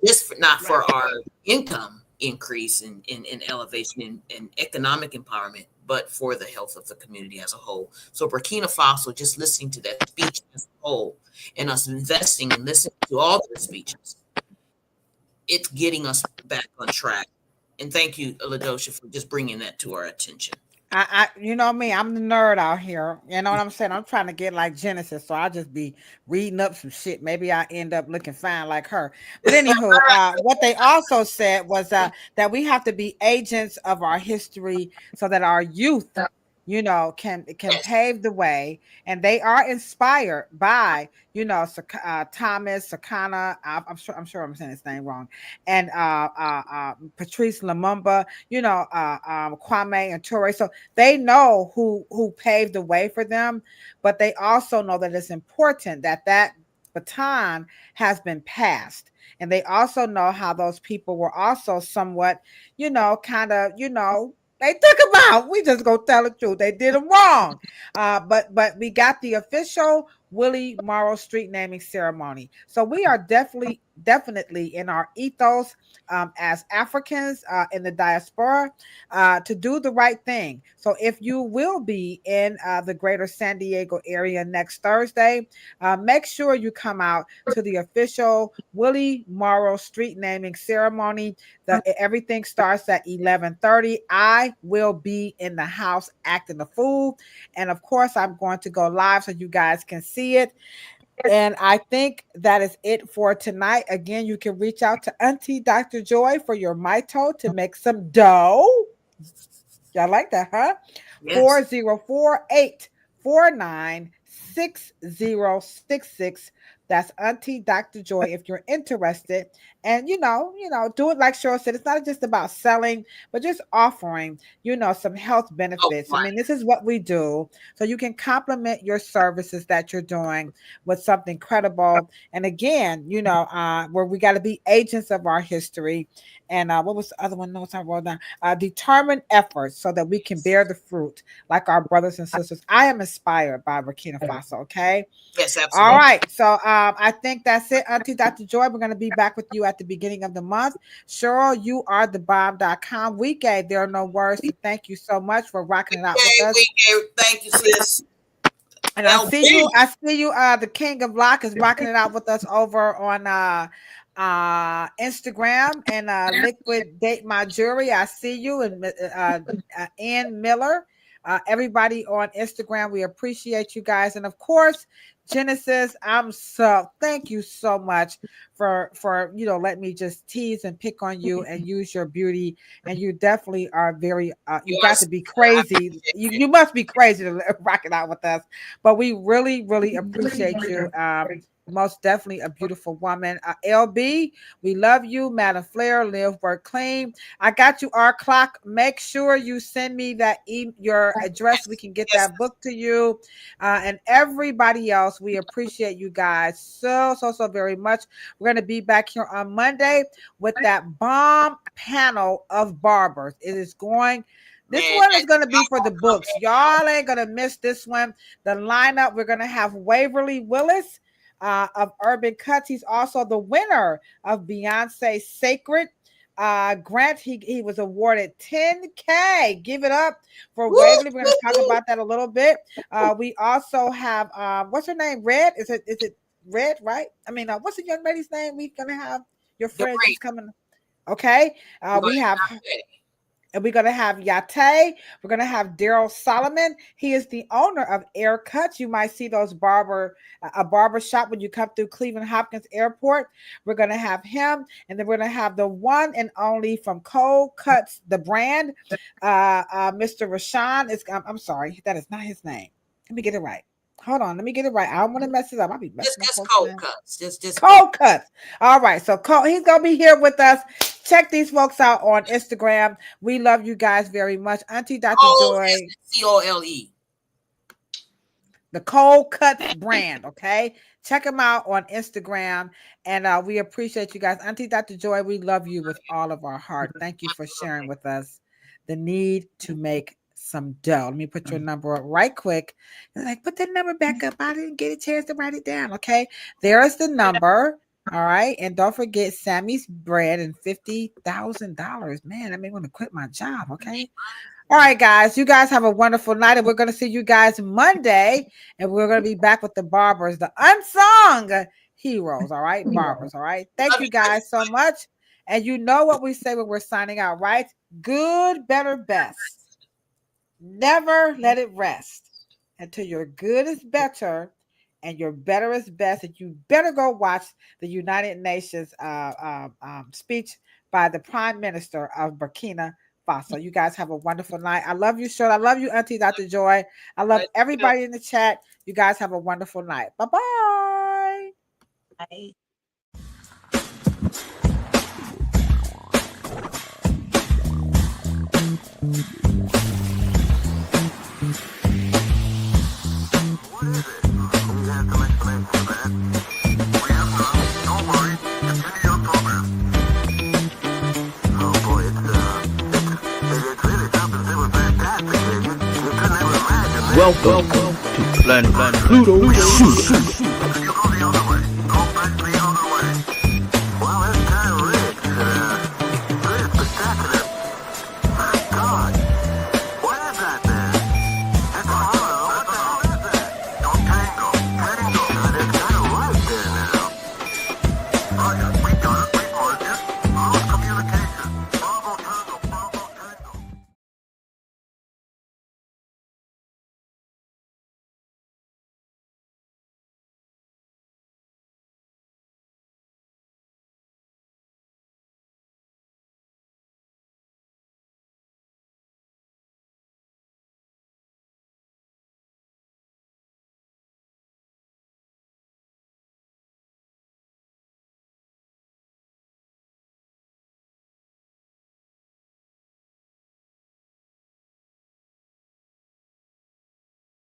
This not for our income increase and elevation and economic empowerment, but for the health of the community as a whole. So Burkina Faso, just listening to that speech as a whole, and us investing and listening to all their speeches, it's getting us back on track. And thank you, Ladosha, for just bringing that to our attention. You know me, I'm the nerd out here. You know what I'm saying? I'm trying to get like Genesis, so I'll just be reading up some shit. Maybe I end up looking fine like her. But anywho, what they also said was that we have to be agents of our history so that our youth, you know, can pave the way, and they are inspired by, you know, Thomas Sakana. I'm sure I'm saying his name wrong, and Patrice Lumumba, you know, Kwame and Toure. So they know who paved the way for them, but they also know that it's important that baton has been passed. And they also know how those people were also somewhat, you know, kind of, you know, they took them out. We just gonna tell the truth. They did them wrong. But we got the official Willie Morrow street naming ceremony. So we are definitely in our ethos as Africans in the diaspora to do the right thing. So if you will be in the greater San Diego area next Thursday, make sure you come out to the official Willie Morrow street naming ceremony. Everything starts at 11:30. I will be in the house acting the fool. And of course, I'm going to go live so you guys can see it. And I think that is it for tonight. Again, you can reach out to Auntie Dr. Joy for your mito to make some dough. Y'all like that, huh? Yes. 404-849-6066. That's Auntie Dr. Joy if you're interested. And you know, do it like Cheryl said. It's not just about selling, but just offering, you know, some health benefits. I mean, this is what we do. So you can complement your services that you're doing with something credible. And again, you know, where we got to be agents of our history. And what was the other one? Notes I wrote down. Determined efforts so that we can bear the fruit like our brothers and sisters. I am inspired by Burkina Faso. Okay. Yes, absolutely. All right. So I think that's it. Auntie Dr. Joy, we're going to be back with you at the beginning of the month. Cheryl, you are thebomb.com. We gave there are no words. So thank you so much for rocking it out with us. Thank you, sis. And I see you. The King of Lock is rocking it out with us over on Instagram, and Liquid Date My Jury. I see you, and Ann Miller. Everybody on Instagram, we appreciate you guys. And of course, Genesis, thank you so much for you know, let me just tease and pick on you and use your beauty. And you definitely are very you got to be crazy. You must be crazy to rock it out with us. But we really, really appreciate you. Most definitely a beautiful woman. LB, we love you. Madam Flair, live, work clean. I got you, our clock. Make sure you send me that your address. We can get that book to you. And everybody else, we appreciate you guys so very much. We're going to be back here on Monday with that bomb panel of barbers. This one is going to be for the books. Y'all ain't going to miss this one. The lineup, we're going to have Waverly Willis. of Urban Cuts. He's also the winner of Beyonce's Sacred grant. He was awarded $10K. Give it up for Waverly. We're going to talk about that a little bit. We also have what's her name? Red? Is it Red? Right? I mean, what's the young lady's name? We're going to have your friend. She's coming. Okay. We have. And we're going to have Yate. We're going to have Daryl Solomon. He is the owner of Air Cuts. You might see those a barber shop when you come through Cleveland Hopkins Airport. We're going to have him. And then we're going to have the one and only from Cold Cuts, the brand, Mr. Rashawn. I'm sorry, that is not his name. Let me get it right. Hold on, let me get it right. I don't want to mess it up. I'll be messing up. Just Cold Cuts. Just Cold Cuts. All right. So he's gonna be here with us. Check these folks out on Instagram. We love you guys very much. Auntie Dr. Joy. COLE. The Cold Cuts brand. Okay. Check them out on Instagram. And we appreciate you guys. Auntie Dr. Joy, we love you with all of our heart. Thank you for sharing with us the need to make some dough. Let me put your number up right quick. Like, put that number back up. I didn't get a chance to write it down. Okay. There's the number. All right. And don't forget Sammy's bread and $50,000. Man, I may want to quit my job. Okay. All right, guys. You guys have a wonderful night. And we're going to see you guys Monday. And we're going to be back with the barbers, the unsung heroes. All right. Barbers. All right. Thank you guys so much. And you know what we say when we're signing out, right? Good, better, best. Never let it rest until your good is better and your better is best. And you better go watch the United Nations speech by the Prime Minister of Burkina Faso. You guys have a wonderful night. I love you, Shirley. I love you, Auntie Dr. Joy. I love everybody in the chat. You guys have a wonderful night. Bye-bye. Bye. Welcome to Planet Pluto Shoot.